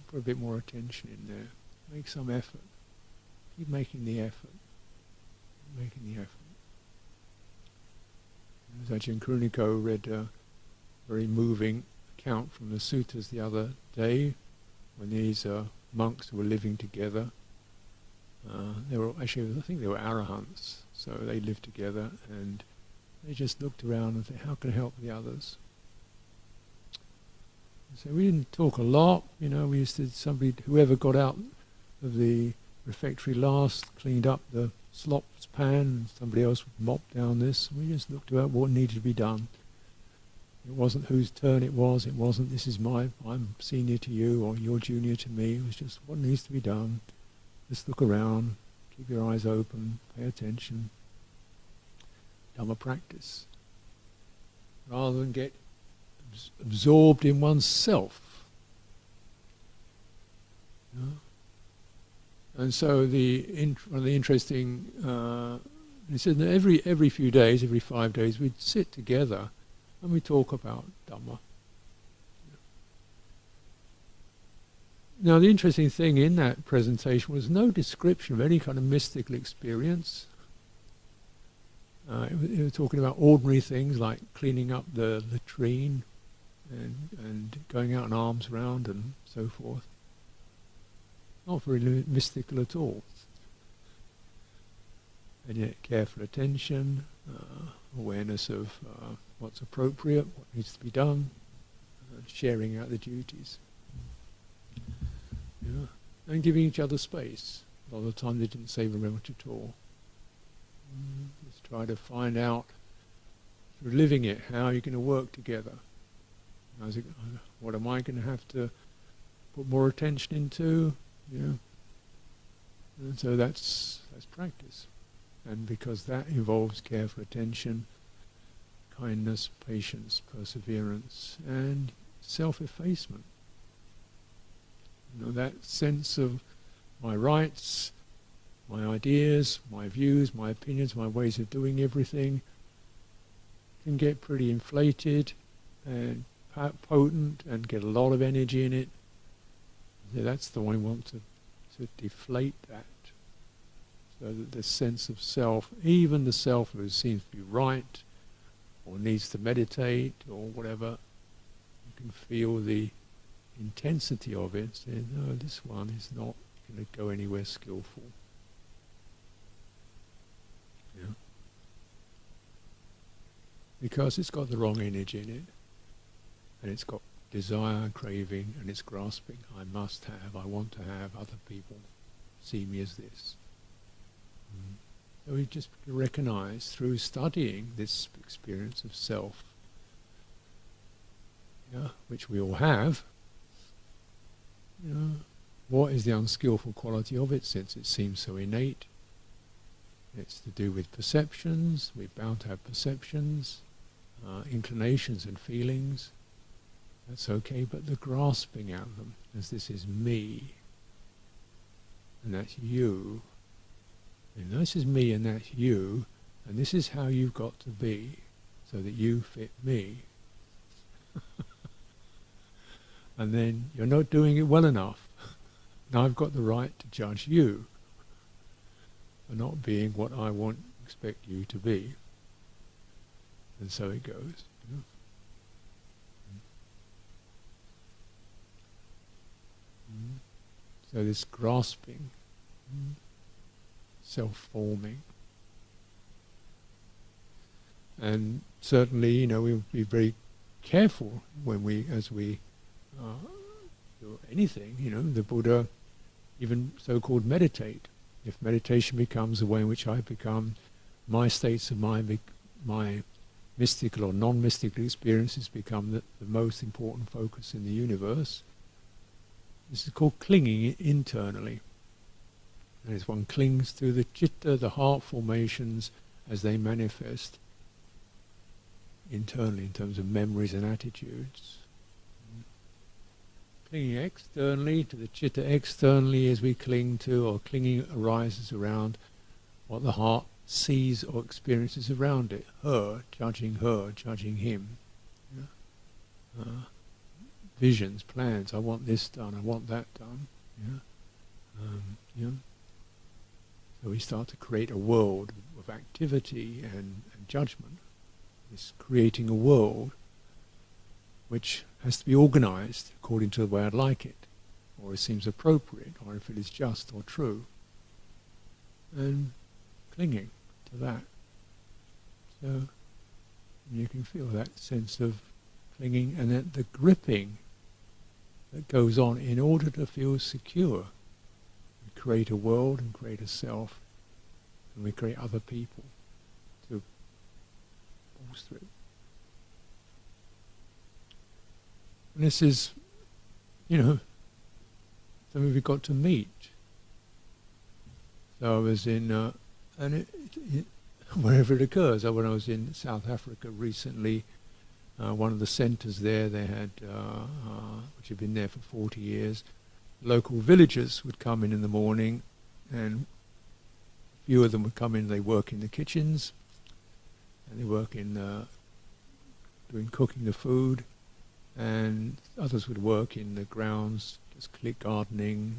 put a bit more attention in there. Make some effort. Keep making the effort. Making the effort. Ajahn Kruniko read a very moving account from the suttas the other day, when these monks who were living together, they were actually, I think they were arahants, so they lived together, and they just looked around and said, how can I help the others? So we didn't talk a lot, we used to, whoever got out of the refectory last cleaned up the slops pan, and somebody else would mop down this. We just looked about what needed to be done. It wasn't whose turn it wasn't this is I'm senior to you or you're junior to me. It was just what needs to be done. Just look around, keep your eyes open, pay attention. Dhamma practice. Rather than get absorbed in oneself. And so one of the interesting, he said that every few days, every 5 days, we'd sit together and we talk about Dhamma. Now the interesting thing in that presentation was no description of any kind of mystical experience. It was talking about ordinary things like cleaning up the latrine and going out on alms round and so forth. Not very mystical at all. And yet careful attention, awareness of what's appropriate, what needs to be done, sharing out the duties. And giving each other space. A lot of the time they didn't say very much at all. Just try to find out, through living it, how you're going to work together. What am I going to have to put more attention into? And so that's practice. And because that involves careful attention, kindness, patience, perseverance, and self-effacement. That sense of my rights, my ideas, my views, my opinions, my ways of doing everything can get pretty inflated and potent and get a lot of energy in it. So that's the one we want to deflate that. So that the sense of self, even the self who seems to be right or needs to meditate or whatever, you can feel the intensity of it, saying, no, this one is not going to go anywhere skillful. Because it's got the wrong energy in it, and it's got desire, craving, and it's grasping. I must have, I want to have, other people see me as this. So we just recognize through studying this experience of self, which we all have, what is the unskillful quality of it, since it seems so innate? It's to do with perceptions. We're bound to have perceptions, inclinations and feelings. That's okay, but the grasping at them as this is me, and that's you, and this is me and that's you, and this is how you've got to be so that you fit me. And then you're not doing it well enough. Now I've got the right to judge you for not being what I expect you to be. And so it goes. So this grasping, self-forming. And certainly, we'll be very careful as we do anything, the Buddha even so-called meditate. If meditation becomes the way in which I become, my states of mind, my mystical or non-mystical experiences become the most important focus in the universe, this is called clinging internally. And as one clings to the citta, the heart formations, as they manifest internally in terms of memories and attitudes. Clinging externally to the citta externally as we cling to, or clinging arises around what the heart sees or experiences around it. Her, judging him. Yeah? Visions, plans, I want this done, I want that done. Yeah? Yeah? So we start to create a world of activity and judgment. It's creating a world which has to be organised according to the way I'd like it, or it seems appropriate, or if it is just or true. And clinging to that. So you can feel that sense of clinging, and then the gripping that goes on in order to feel secure. We create a world and create a self, and we create other people to bolster it. And this is, something we got to meet. So I was in, wherever it occurs. When I was in South Africa recently, one of the centres there, they had, which had been there for 40 years, local villagers would come in the morning, and a few of them would come in, they work in the kitchens, and they work in doing cooking the food, and others would work in the grounds, just gardening,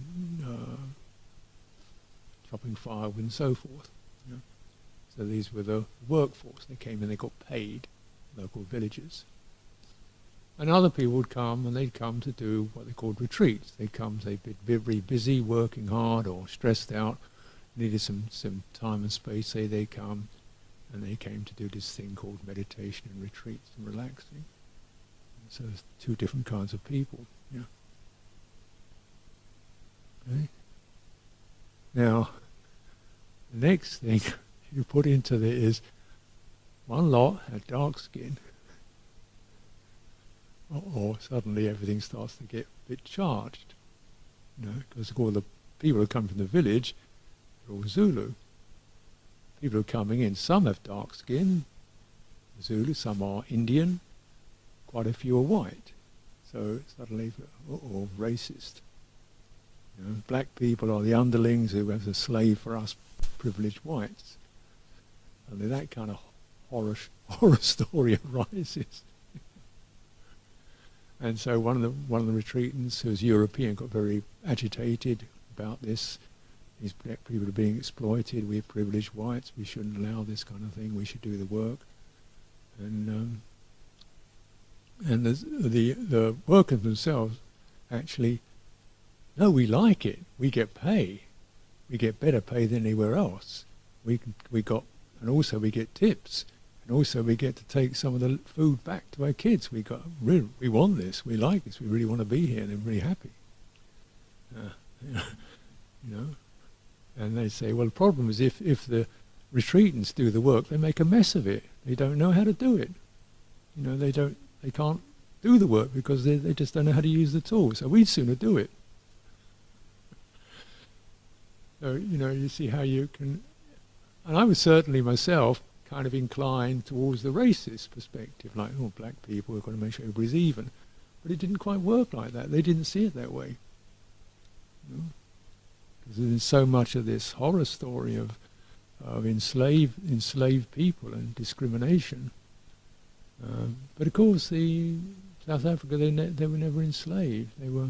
chopping firewood and so forth. You know. So these were the workforce. They came and they got paid, local villagers. And other people would come, and they'd come to do what they called retreats. They'd come, they'd be very busy, working hard or stressed out, needed some time and space, say they come, and they came to do this thing called meditation and retreats and relaxing. So there's two different kinds of people. Yeah. Okay. Now, the next thing you put into there is one lot had dark skin, or suddenly everything starts to get a bit charged. Because all the people who come from the village are all Zulu. People who are coming in, some have dark skin, Zulu, some are Indian, quite a few are white. So suddenly, racist. Black people are the underlings who have a slave for us privileged whites. And that kind of horror story arises. And so one of the retreatants, who was European, got very agitated about this. These black people are being exploited. We're privileged whites. We shouldn't allow this kind of thing. We should do the work. And the workers themselves actually, no, we like it. We get pay. We get better pay than anywhere else. And also we get tips. And also we get to take some of the food back to our kids. We want this. We like this. We really want to be here. And they're really happy. And they say, well, the problem is if the retreatants do the work, they make a mess of it. They don't know how to do it. They can't do the work because they just don't know how to use the tools. So we'd sooner do it. So, you see how you can... And I was certainly myself kind of inclined towards the racist perspective, like, black people, we've got to make sure everybody's even. But it didn't quite work like that. They didn't see it that way. Because there's so much of this horror story of enslaved people and discrimination. But of course, South Africa, they were never enslaved. They were,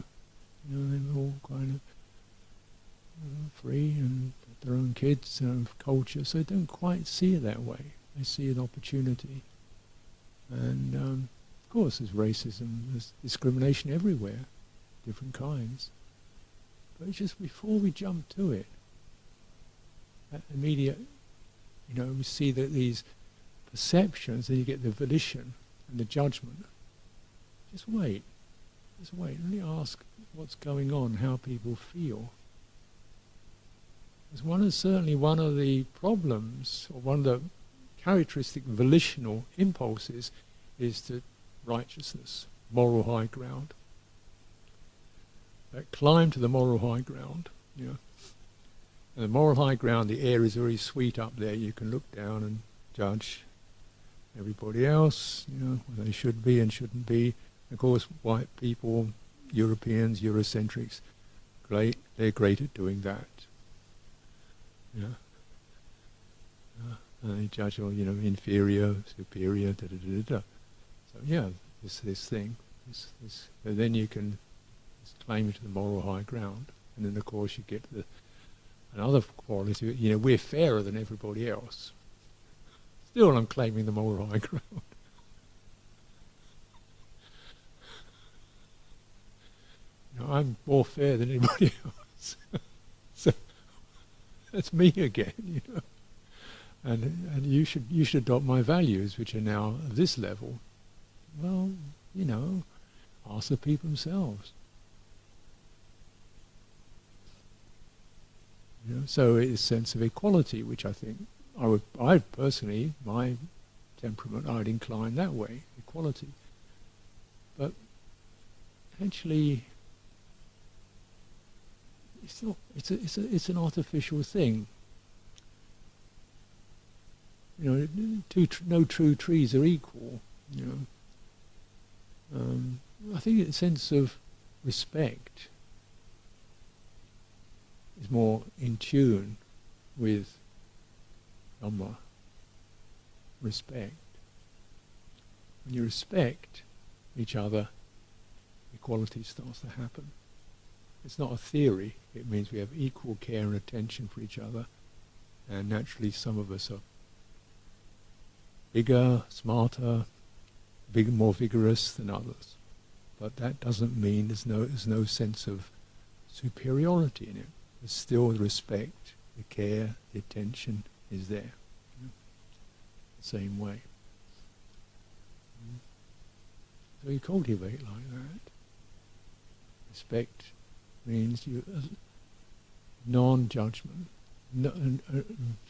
they were all kind of free and their own kids and culture. So they don't quite see it that way. They see an opportunity. And of course, there's racism, there's discrimination everywhere, different kinds. But it's just before we jump to it, that immediate, we see that these perceptions, then you get the volition and the judgment. Just wait. Really ask what's going on, how people feel. Because certainly one of the problems, or one of the characteristic volitional impulses, is to righteousness, moral high ground. Climb to the moral high ground. And the moral high ground, the air is very sweet up there. You can look down and judge everybody else, what they should be and shouldn't be. Of course, white people, Europeans, Eurocentrics, they're great at doing that. And they judge, inferior, superior, da da da da. So yeah, this thing, so then you can claim it to the moral high ground, and then of course you get another quality. We're fairer than everybody else. Still, I'm claiming the moral high ground. I'm more fair than anybody else. So that's me again, And you should adopt my values, which are now of this level. Well, ask the people themselves. So it's a sense of equality, which I think I personally, my temperament, I'd incline that way, equality. But actually, it's not. It's an artificial thing. No true trees are equal. I think a sense of respect is more in tune with Dhamma. Respect. When you respect each other, equality starts to happen. It's not a theory. It means we have equal care and attention for each other, and naturally some of us are bigger, smarter, more vigorous than others. But that doesn't mean there's no sense of superiority in it. There's still the respect, the care, the attention is there. The same way. So you cultivate like that. Respect means non-judgment.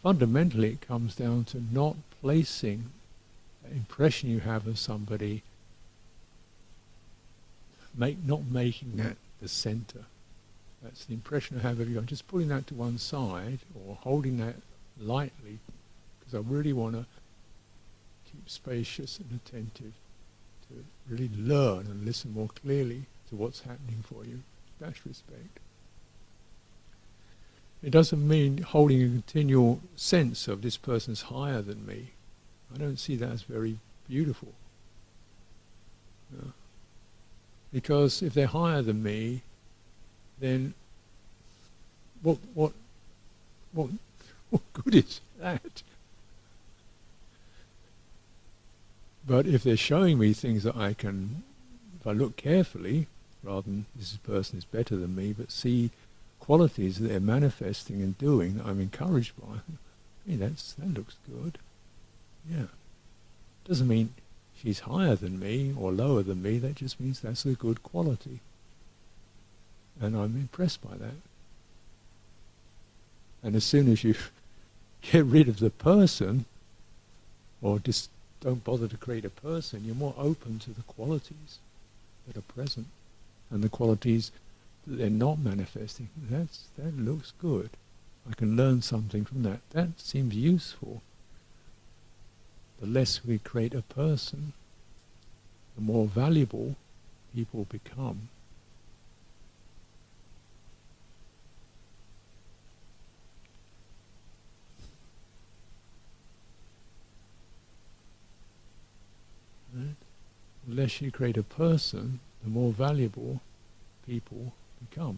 Fundamentally it comes down to not placing the impression you have of somebody, not making that the centre. That's the impression I have of you. I'm just putting that to one side or holding that lightly because I really want to keep spacious and attentive to really learn and listen more clearly to what's happening for you. That's respect. It doesn't mean holding a continual sense of this person's higher than me. I don't see that as very beautiful. Because if they're higher than me, then what good is that? But if they're showing me things that I can, if I look carefully, rather than this person is better than me, but see qualities that they're manifesting and doing that I'm encouraged by, hey, that looks good. Yeah. Doesn't mean she's higher than me or lower than me, that just means that's a good quality. And I'm impressed by that. And as soon as you get rid of the person, or just don't bother to create a person, you're more open to the qualities that are present. And the qualities that they're not manifesting, that looks good. I can learn something from that. That seems useful. The less we create a person, the more valuable people become. Right? The less you create a person, the more valuable people become.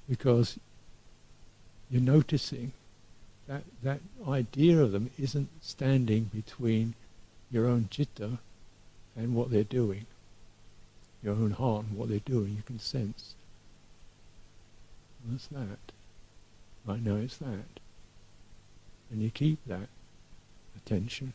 Because you're noticing that idea of them isn't standing between your own citta and what they're doing. Your own heart and what they're doing, you can sense. What's that? Right now it's that. And you keep that attention.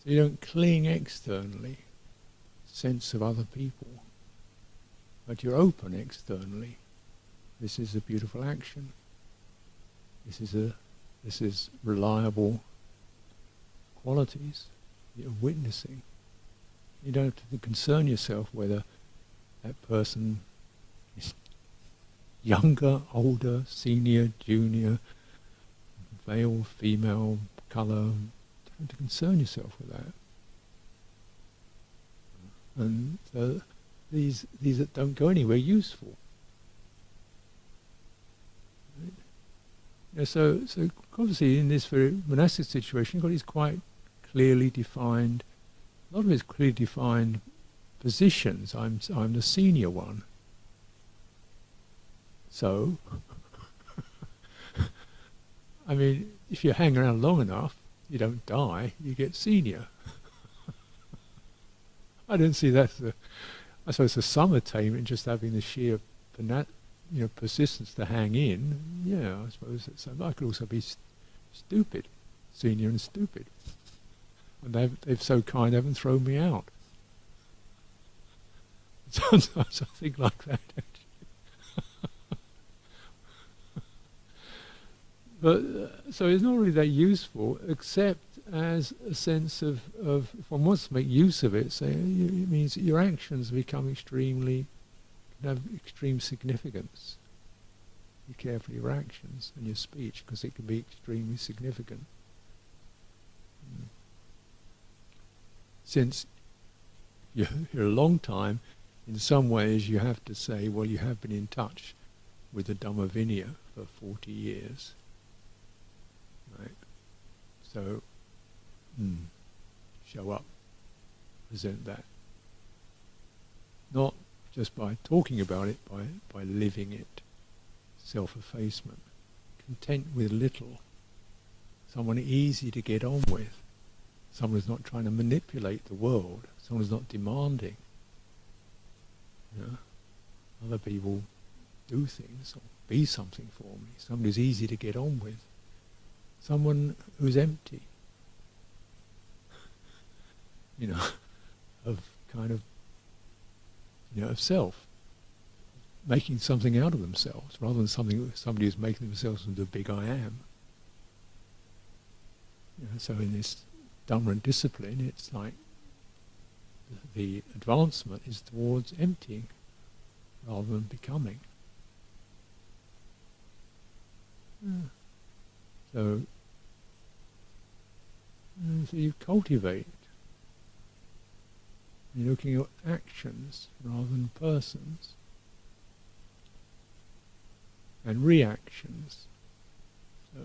So you don't cling externally, sense of other people, but you're open externally. This is a beautiful action. This is reliable qualities you're witnessing. You don't have to concern yourself whether that person is younger, older, senior, junior, male, female, colour. Don't to concern yourself with that. And these that don't go anywhere useful. Right? You know, so obviously in this very monastic situation, you've got these quite clearly defined, a lot of it's clearly defined positions. I'm the senior one. So, I mean, if you hang around long enough, you don't die, you get senior. I don't see that as I suppose there's some attainment just having the sheer persistence to hang in. Yeah, I suppose I could also be stupid, senior and stupid. And they've so kind, they haven't thrown me out. Sometimes I think like that, actually. But so it's not really that useful, except as a sense of if one wants to make use of it, it means that your actions become have extreme significance. Be careful of your actions and your speech, because it can be extremely significant. Since you're a long time, in some ways you have to say, well, you have been in touch with the Dhamma Vinaya for 40 years. Right? So, show up, present that. Not just by talking about it, by living it. Self-effacement. Content with little. Someone easy to get on with. Someone who's not trying to manipulate the world. Someone who's not demanding. You know? Other people do things or be something for me. Someone who's easy to get on with. Someone who's empty. Of kind of, of self. Making something out of themselves, rather than somebody who's making themselves into a big I am. So in this Dhamma discipline, it's like the advancement is towards emptying, rather than becoming. So you cultivate. You're looking at actions rather than persons. And reactions. So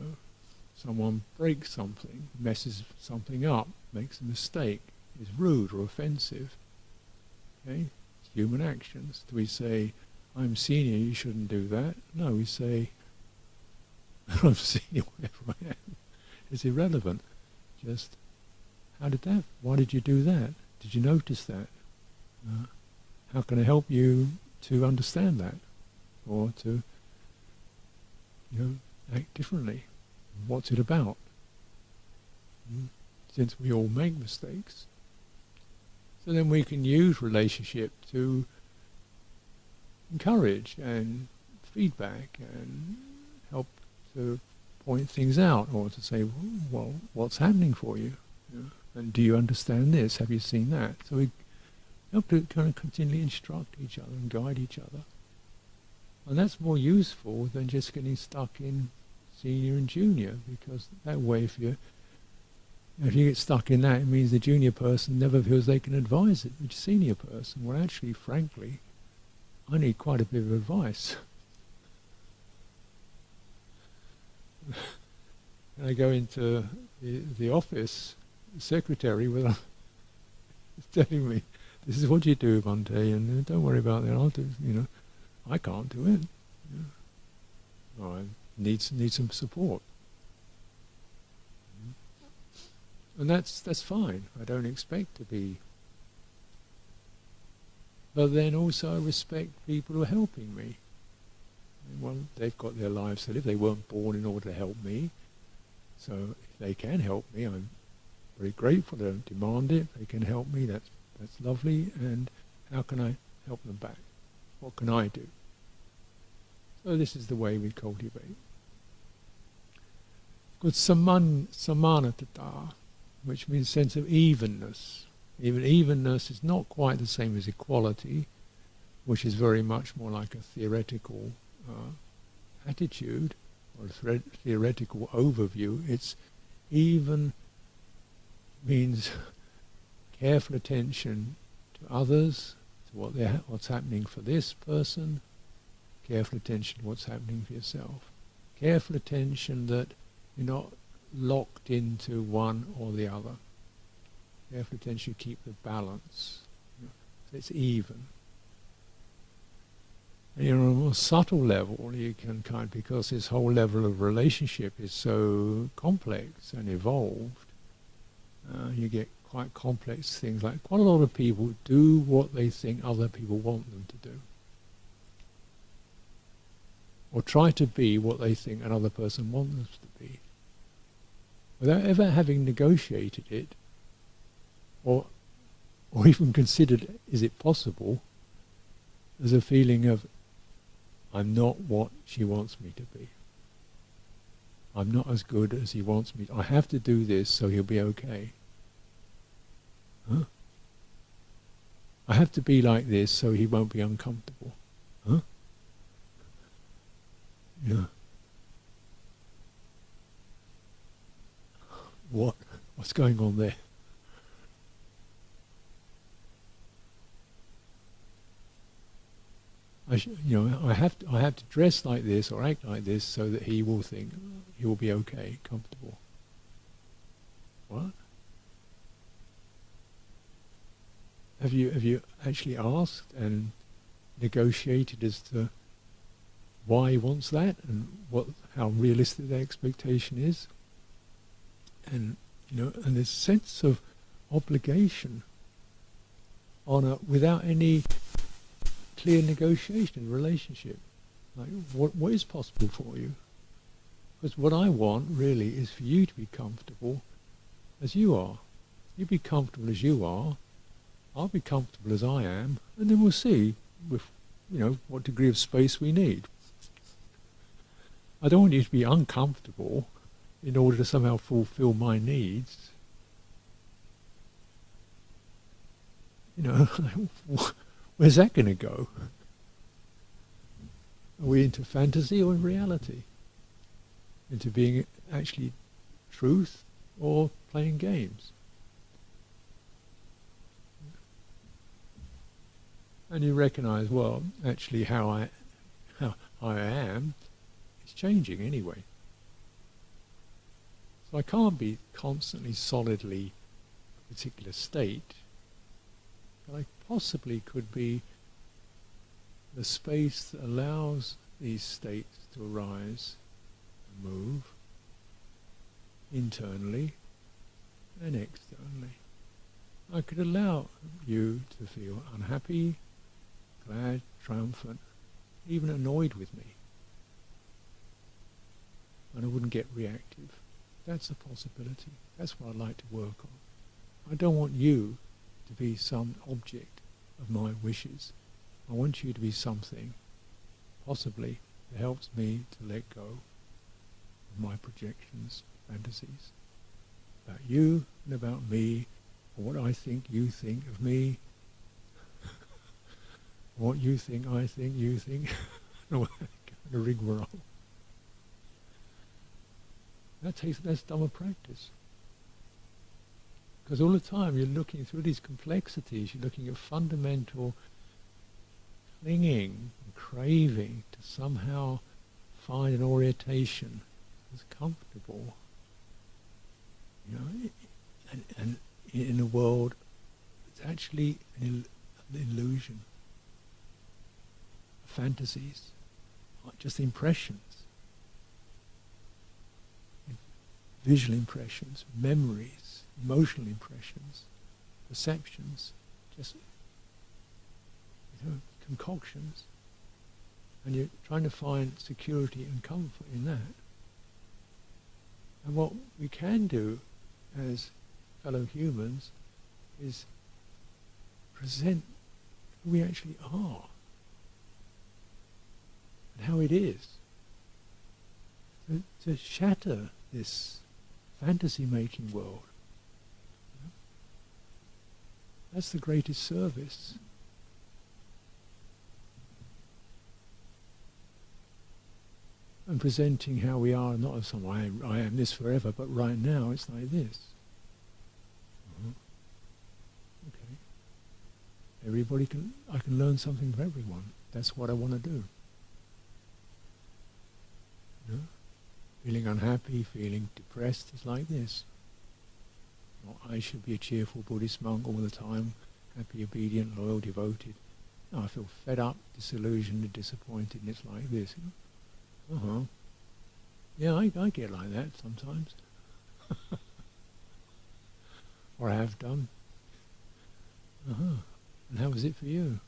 someone breaks something, messes something up, makes a mistake, is rude or offensive. Okay? It's human actions. Do we say, I'm senior, you shouldn't do that? No, we say, I'm senior, whatever I am. It's irrelevant. Just, why did you do that? Did you notice that? How can I help you to understand that? Or to act differently? What's it about? Since we all make mistakes. So then we can use relationship to encourage and feedback and help to point things out, or to say, well, what's happening for you? And do you understand this? Have you seen that? So we help to kind of continually instruct each other and guide each other. And that's more useful than just getting stuck in senior and junior, because that way if you get stuck in that, it means the junior person never feels they can advise the senior person. Well, actually, frankly, I need quite a bit of advice. And I go into the office, the secretary is telling me, this is what you do one day, and don't worry about that, I'll do, I can't do it. I need some support. And that's fine. I don't expect to be. But then also I respect people who are helping me. Well, they've got their lives to live. They weren't born in order to help me. So if they can help me, I'm very grateful. They don't demand it. They can help me. That's lovely. And how can I help them back? What can I do? So this is the way we cultivate. Good samanatata, which means sense of evenness. Even evenness is not quite the same as equality, which is very much more like a theoretical attitude or a theoretical overview. It's even means careful attention to others, to what's happening for this person, careful attention to what's happening for yourself. Careful attention that you're not locked into one or the other. Careful attention to keep the balance, so it's even. And on a more subtle level, you can because this whole level of relationship is so complex and evolved, you get quite complex things like quite a lot of people do what they think other people want them to do. Or try to be what they think another person wants them to be. Without ever having negotiated it, or even considered, is it possible, there's a feeling of, I'm not what she wants me to be. I'm not as good as he wants me. I have to do this so he'll be okay. Huh? I have to be like this so he won't be uncomfortable. Huh? Yeah. What's going on there? I have to dress like this or act like this so that he will think he will be okay, comfortable. What? Have you actually asked and negotiated as to why he wants that and how realistic that expectation is? And and this sense of obligation without any clear negotiation in the relationship. Like, what is possible for you? Because what I want really is for you to be comfortable as you are. You be comfortable as you are, I'll be comfortable as I am, and then we'll see with what degree of space we need. I don't want you to be uncomfortable in order to somehow fulfill my needs. Where's that going to go? Are we into fantasy or in reality? Into being actually truth or playing games? And you recognize, well, actually how I am is changing anyway. So I can't be constantly solidly a particular state, but I possibly could be the space that allows these states to arise and move internally and externally. I could allow you to feel unhappy, glad, triumphant, even annoyed with me. And I wouldn't get reactive. That's a possibility. That's what I'd like to work on. I don't want you to be some object of my wishes. I want you to be something, possibly, that helps me to let go of my projections, fantasies, about you and about me, or what I think you think of me, what you think, I think, you think, kind of rigmarole. That's Dhamma practice. Because all the time you're looking through these complexities, you're looking at fundamental clinging and craving to somehow find an orientation that's comfortable. And in a world it's actually an illusion. Fantasies, just impressions. Visual impressions, memories, emotional impressions, perceptions, just concoctions, and you're trying to find security and comfort in that. And what we can do as fellow humans is present who we actually are and how it is, to shatter this fantasy-making world. That's the greatest service. And presenting how we are, not as some I am this forever, but right now it's like this. I can learn something from everyone. That's what I want to do. You know? Feeling unhappy, feeling depressed is like this. Not, I should be a cheerful Buddhist monk all the time, happy, obedient, loyal, devoted. No, I feel fed up, disillusioned and disappointed, and it's like this. You know? Yeah, I get like that sometimes. Or I have done. And how was it for you?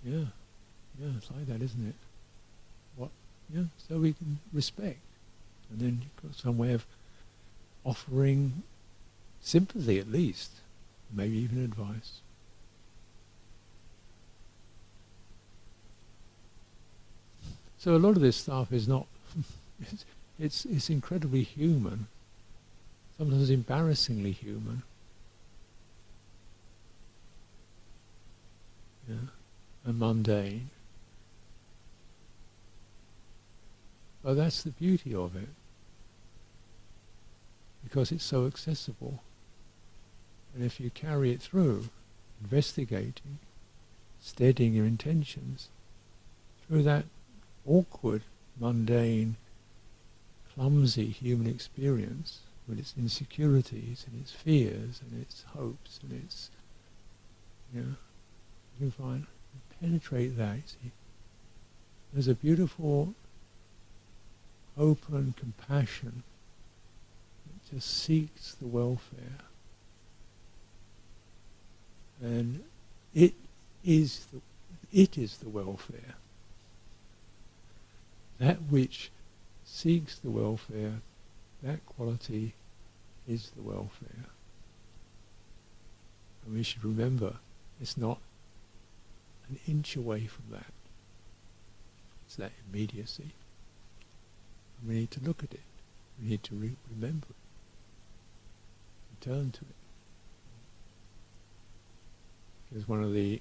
Yeah, it's like that, isn't it? What? Yeah, so we can respect. And then you've got some way of offering sympathy at least, maybe even advice. So a lot of this stuff is not, it's incredibly human, sometimes embarrassingly human. Yeah, and mundane. But that's the beauty of it, because it's so accessible. And if you carry it through, investigating, steadying your intentions, through that awkward, mundane, clumsy human experience, with its insecurities and its fears and its hopes and its, you can find, penetrate that, you see. There's a beautiful open compassion that just seeks the welfare. And it is the welfare. That which seeks the welfare, that quality is the welfare. And we should remember, it's not an inch away from that. It's that immediacy. And we need to look at it. We need to remember it. Return to it. Because one of the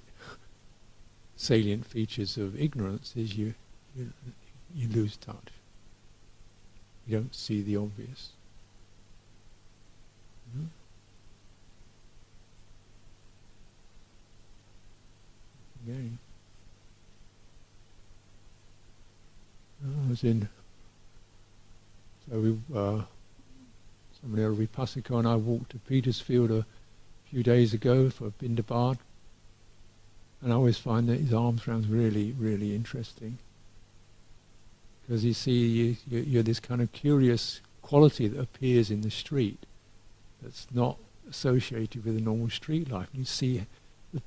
salient features of ignorance is you lose touch. You don't see the obvious. Again. I was in, so we, somebody at Vipassika and I walked to Petersfield a few days ago for Bindabat, and I always find that his alms round's really, really interesting. Because you see, you're this kind of curious quality that appears in the street that's not associated with a normal street life. You see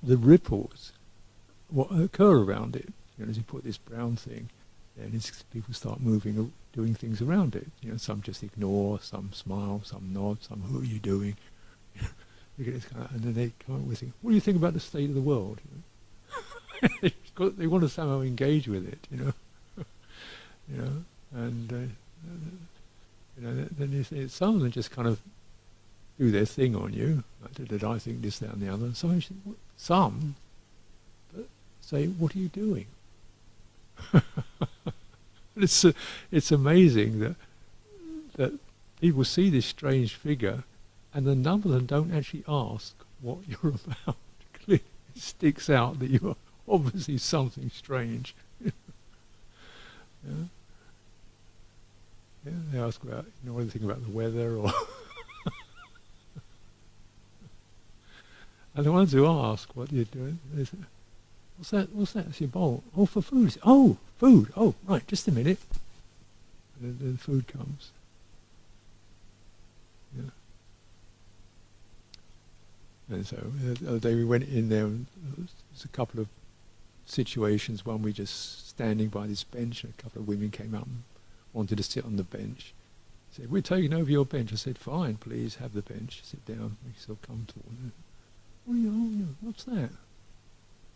the ripples, what occur around it. As you put this brown thing, then people start moving, doing things around it. Some just ignore, some smile, some nod, some who are you doing? You get this kind of, and then they come up with things. What do you think about the state of the world? They want to somehow engage with it, and then you see some of them just kind of do their thing on you. Did I think this, that, and the other? Some but say, "What are you doing?" It's amazing that people see this strange figure, and a number of them don't actually ask what you're about. Clearly, it sticks out that you are obviously something strange. Yeah, they ask about, what do you think about the weather, or and the ones who ask what you're doing, they say, "What's that? What's that? It's your bowl. Oh, for food. Oh, food. Oh, right. Just a minute." And then the food comes. Yeah. And so the other day we went in there, and there was a couple of situations. One, we just standing by this bench, and a couple of women came up and wanted to sit on the bench. They said, "We're taking over your bench." I said, "Fine, please have the bench. Sit down, make yourself comfortable." What's that?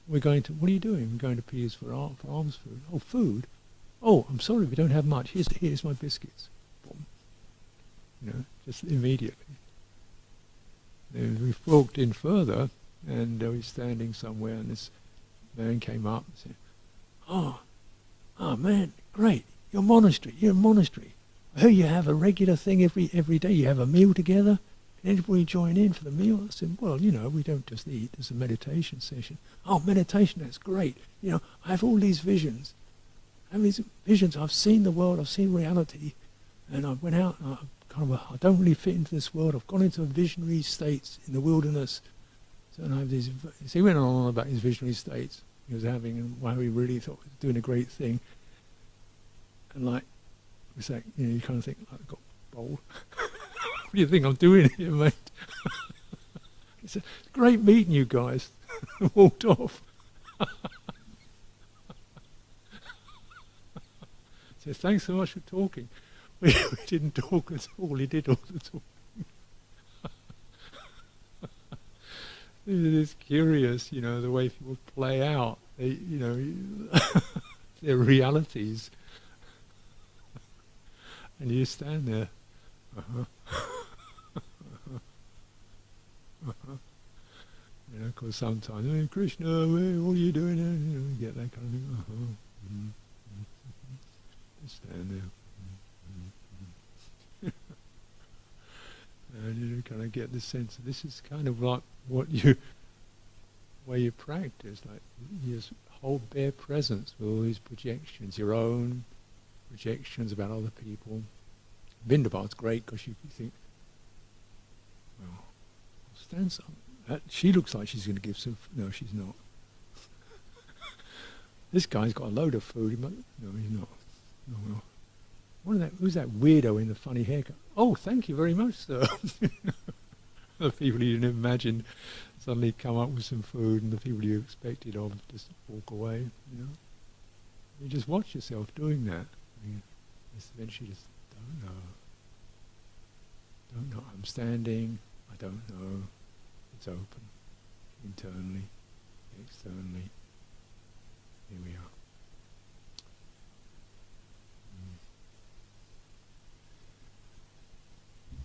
We're going to. What are you doing? We're going to Piers for alms food. Oh, food. Oh, I'm sorry, we don't have much. Here's my biscuits. Boom. Just immediately. Then we walked in further, and we were standing somewhere, and this man came up and said, "Oh man, great. You're a monastery. I hear you have a regular thing every day. You have a meal together. And everybody join in for the meal. I said, well, you know, we don't just eat, there's a meditation session. Oh, meditation, that's great. You know, I have all these visions. I have these visions, I've seen the world, I've seen reality, and I went out and I don't really fit into this world. I've gone into visionary states in the wilderness. So and I have these, so he went on about his visionary states he was having and why he really thought he was doing a great thing. And like, it's like, you know, you kind of think, like, I got bold. What do you think I'm doing here, mate? He said, great meeting you guys. Walked off. Said, thanks so much for talking. We didn't talk at all, he did all the talking. It's curious, you know, the way people play out, they, you know, their realities. And you stand there, You know, because sometimes, hey, Krishna, what are you doing there? You know, you get that kind of thing. Just stand there. And you kind of get the sense that this is kind of like where you practice, like you just hold bare presence with all these projections, your own projections about other people. Vrindavan's great because you think, well, I'll stand some. She looks like she's going to give some. No, she's not. This guy's got a load of food. No, he's not. No. Who's that weirdo in the funny haircut? Oh, thank you very much, sir. The people you didn't imagine suddenly come up with some food, and the people you expected of just walk away. You know, you just watch yourself doing that. Eventually, just don't know. I'm standing. I don't know. It's open, internally, externally. Here we are.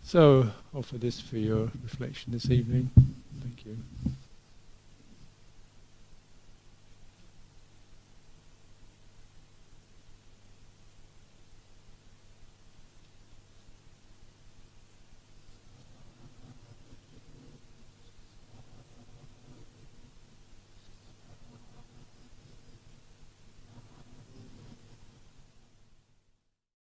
So, offer this for your reflection this evening. Thank you.